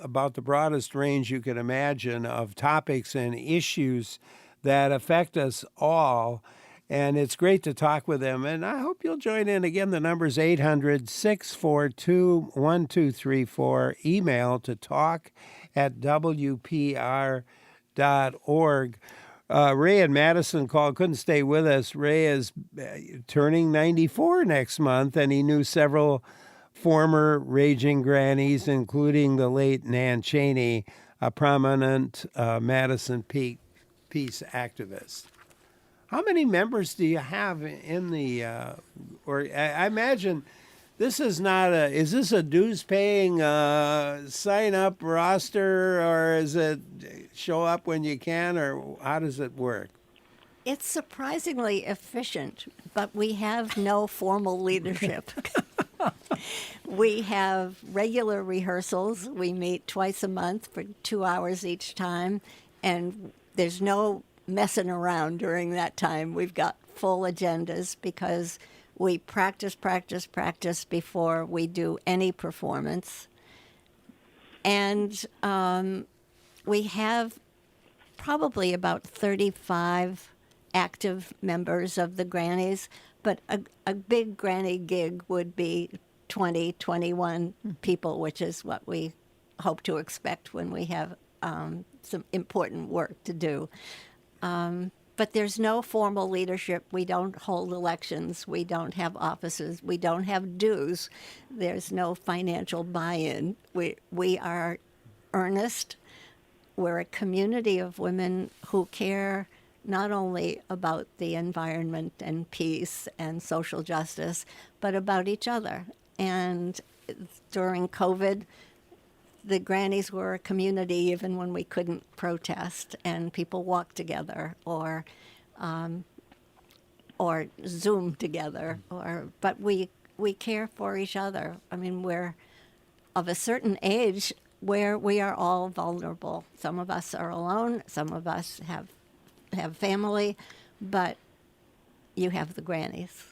about the broadest range you can imagine of topics and issues that affect us all. And it's great to talk with them. And I hope you'll join in. Again, the number's 800-642-1234. Email to talk@wpr.org. Ray in Madison called, couldn't stay with us. Ray is turning 94 next month, and he knew several former Raging Grannies, including the late Nan Cheney, a prominent Madison peace activist. How many members do you have in the, or I imagine this is not is this a dues-paying sign-up roster, or is it show up when you can, or how does it work? It's surprisingly efficient, but we have no formal leadership. We have regular rehearsals. We meet twice a month for 2 hours each time, and there's no messing around during that time. We've got full agendas because we practice before we do any performance. And we have probably about 35 active members of the Grannies, but a big Granny gig would be 20, 21 people, which is what we hope to expect when we have some important work to do. But there's no formal leadership. We don't hold elections. We don't have offices. We don't have dues. There's no financial buy-in. We are earnest. We're a community of women who care not only about the environment and peace and social justice, but about each other. And during COVID, the Grannies were a community even when we couldn't protest, and people walked together or Zoom together. But we care for each other. I mean, we're of a certain age where we are all vulnerable. Some of us are alone. Some of us have family, but you have the Grannies.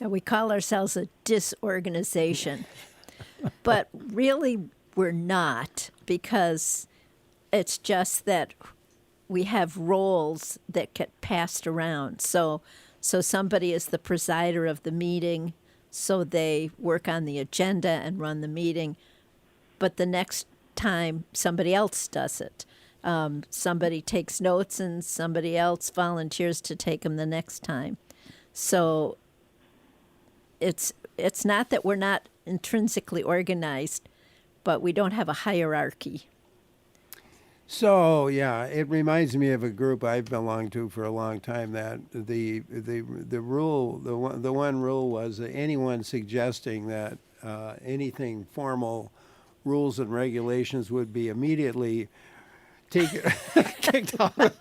And we call ourselves a disorganization, but really we're not, because it's just that we have roles that get passed around. So somebody is the presider of the meeting, so they work on the agenda and run the meeting. But the next time, somebody else does it. Somebody takes notes and somebody else volunteers to take them the next time. So it's not that we're not intrinsically organized, but we don't have a hierarchy. So yeah, it reminds me of a group I've belonged to for a long time. That the rule, the one rule was that anyone suggesting that anything formal, rules and regulations would be immediately kicked out of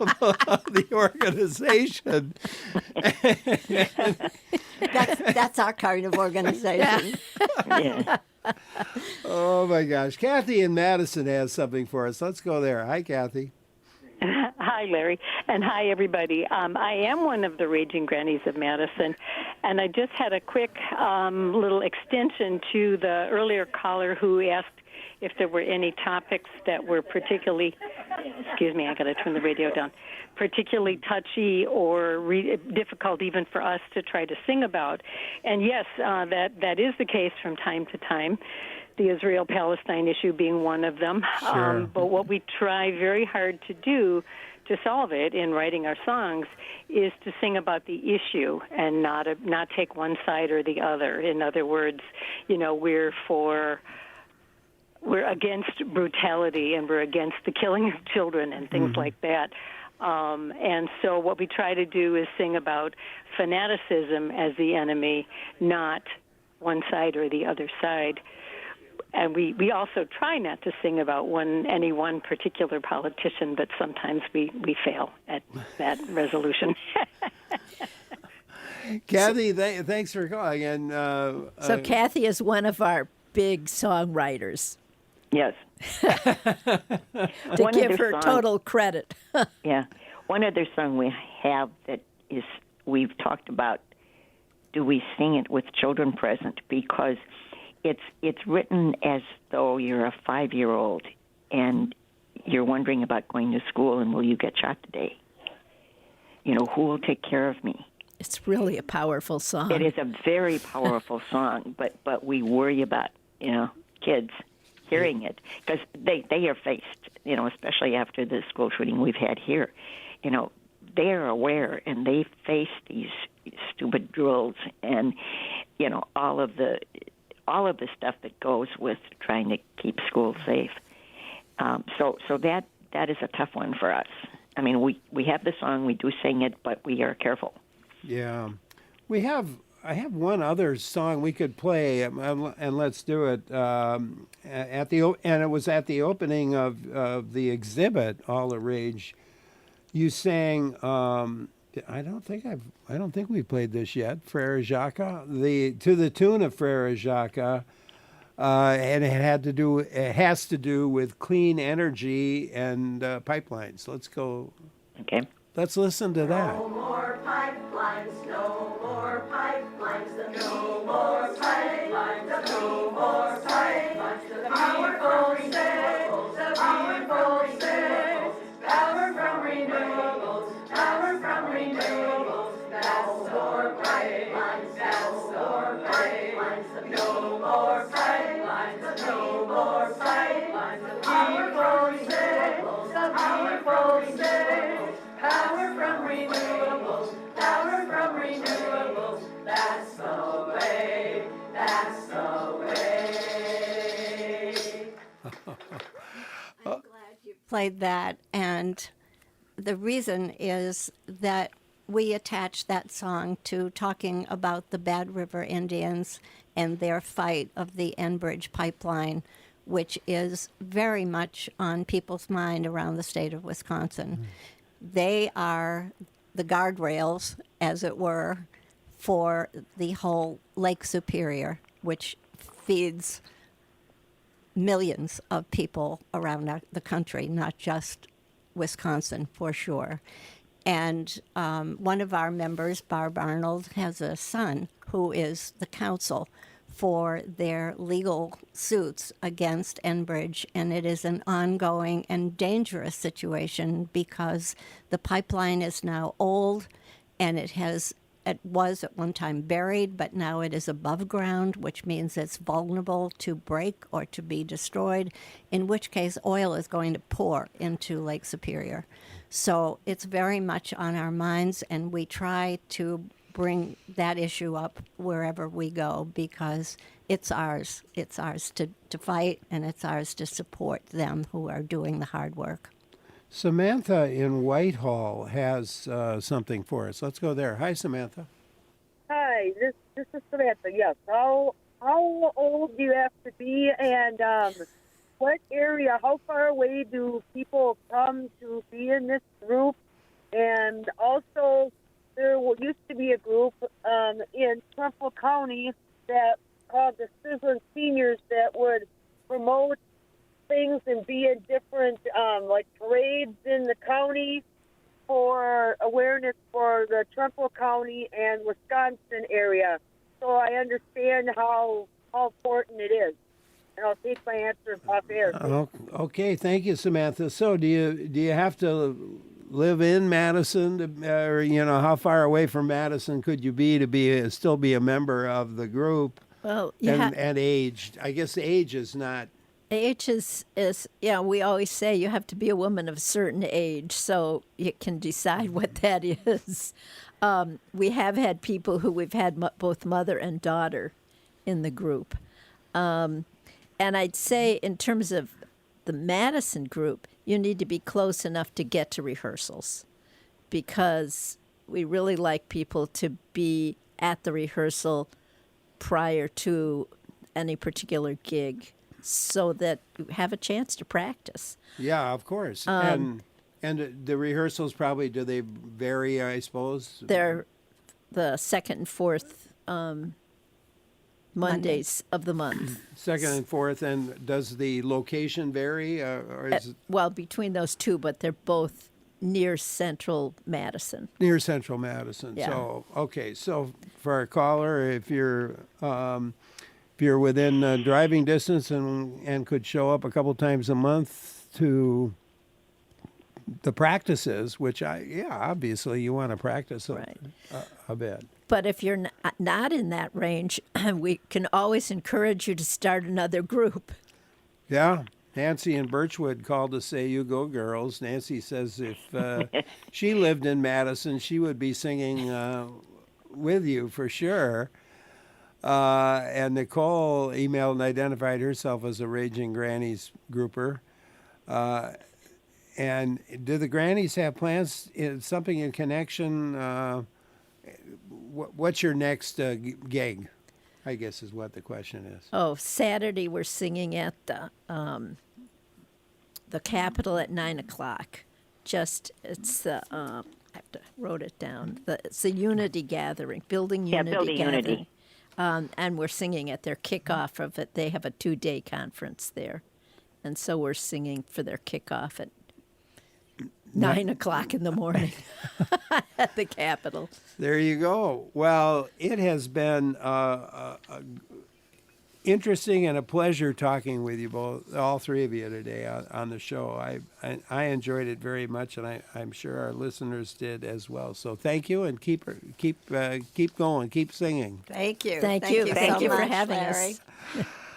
the organization. That's our kind of organization. Yeah. Oh my gosh. Kathy in Madison has something for us. Let's go there. Hi, Kathy. Hi, Larry, and hi, everybody. I am one of the Raging Grannies of Madison, and I just had a quick little extension to the earlier caller who asked if there were any topics that were particularly, excuse me, I got to turn the radio down, particularly touchy or difficult even for us to try to sing about. And yes, that is the case from time to time, the Israel-Palestine issue being one of them. Sure. But what we try very hard to do to solve it in writing our songs is to sing about the issue and not take one side or the other. In other words, we're against brutality and we're against the killing of children and things like that. And so what we try to do is sing about fanaticism as the enemy, not one side or the other side. And we also try not to sing about any one particular politician, but sometimes we fail at that resolution. Kathy, thanks for calling. And so Kathy is one of our big songwriters. Yes. To give her total credit. Yeah. One other song we have that is, we've talked about, do we sing it with children present? Because it's written as though you're a 5-year-old and you're wondering about going to school and will you get shot today? Who will take care of me? It's really a powerful song. It is a very powerful song, but we worry about, kids hearing it because they are faced, especially after the school shooting we've had here, they are aware and they face these stupid drills and, all of the stuff that goes with trying to keep schools safe. So that is a tough one for us. I mean, we have the song, we do sing it, but we are careful. Yeah. I have one other song we could play, and let's do it. And it was at the opening of the exhibit, All the Rage. You sang. I don't think we played this yet. Frere Jacques, to the tune of Frere Jacques, and it has to do with clean energy and pipelines. Let's go. Okay. Let's listen to that. No more pipelines, no more pipelines, no more pipelines, no more pipelines. The power from renewables, the power from renewables, power from renewables, power from renewables. That's more pipelines, that's more pipelines, no more pipelines, no more pipelines. The power from renewables, the power from renewables. Power from renewables, power from renewables, that's the way, that's the way. I'm glad you played that, and the reason is that we attach that song to talking about the Bad River Indians and their fight of the Enbridge pipeline, which is very much on people's mind around the state of Wisconsin. Mm. They are the guardrails, as it were, for the whole Lake Superior, which feeds millions of people around the country, not just Wisconsin, for sure. And one of our members, Barb Arnold, has a son who is the counsel for their legal suits against Enbridge, and it is an ongoing and dangerous situation because the pipeline is now old and it has it was at one time buried, but now it is above ground, which means it's vulnerable to break or to be destroyed, in which case oil is going to pour into Lake Superior. So it's very much on our minds, and we try to bring that issue up wherever we go because it's ours. It's ours to fight, and it's ours to support them who are doing the hard work. Samantha in Whitehall has something for us. Let's go there. Hi, Samantha. Hi, this is Samantha. Yes. How old do you have to be, and what area? How far away do people come to be in this group? And also, there used to be a group in Trumbull County that called the Sizzling Seniors that would promote things and be in different like parades in the county for awareness for the Trumbull County and Wisconsin area. So I understand how important it is. And I'll take my answer off air. Okay, thank you, Samantha. So do you have to live in Madison, or how far away from Madison could you be to still be a member of the group? Well, and aged. I guess age is not. Age is we always say you have to be a woman of a certain age, so you can decide what that is. We have had people who we've had both mother and daughter in the group. And I'd say in terms of the Madison group, you need to be close enough to get to rehearsals because we really like people to be at the rehearsal prior to any particular gig so that you have a chance to practice. Yeah, of course. And the rehearsals probably, do they vary, I suppose? They're the second and fourth Mondays of the month. Second and fourth, and does the location vary? Or is well, between those two, but they're both near central Madison. Near central Madison. Yeah. So, okay. So for our caller, if you're within driving distance and could show up a couple times a month to the practices, which obviously you want to practice a bit. But if you're not in that range, we can always encourage you to start another group. Yeah. Nancy in Birchwood called to say, "You go, girls." Nancy says if she lived in Madison, she would be singing with you for sure. And Nicole emailed and identified herself as a Raging Grannies grouper. And do the Grannies have plans, something in connection? What's your next gig, I guess is what the question is. Oh, Saturday we're singing at the Capitol at 9:00. It's the I have to wrote it down. It's a Unity gathering, building Unity gathering. And we're singing at their kickoff of it. They have a 2-day conference there, and so we're singing for their kickoff at 9:00 in the morning at the Capitol. There you go. Well, it has been interesting and a pleasure talking with you both, all three of you today on the show. I enjoyed it very much, and I'm sure our listeners did as well. So thank you, and keep going, keep singing. Thank you. Thank you so for much, having Larry. us.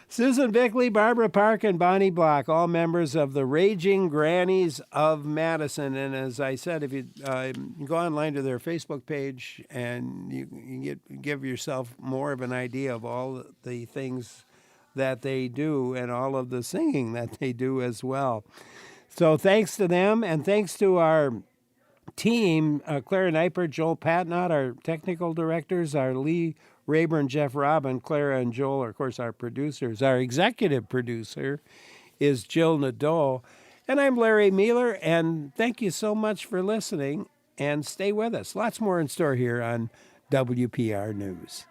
Susan Bickley, Barbara Park, and Bonnie Block, all members of the Raging Grannies of Madison. And as I said, if you go online to their Facebook page, and you give yourself more of an idea of all the things that they do and all of the singing that they do as well. So thanks to them, and thanks to our team, Clara Neipert, Joel Patnott, our technical directors, our Lee Rayburn, Jeff Robin, Clara and Joel are, of course, our producers. Our executive producer is Jill Nadeau. And I'm Larry Mealer, and thank you so much for listening, and stay with us. Lots more in store here on WPR News.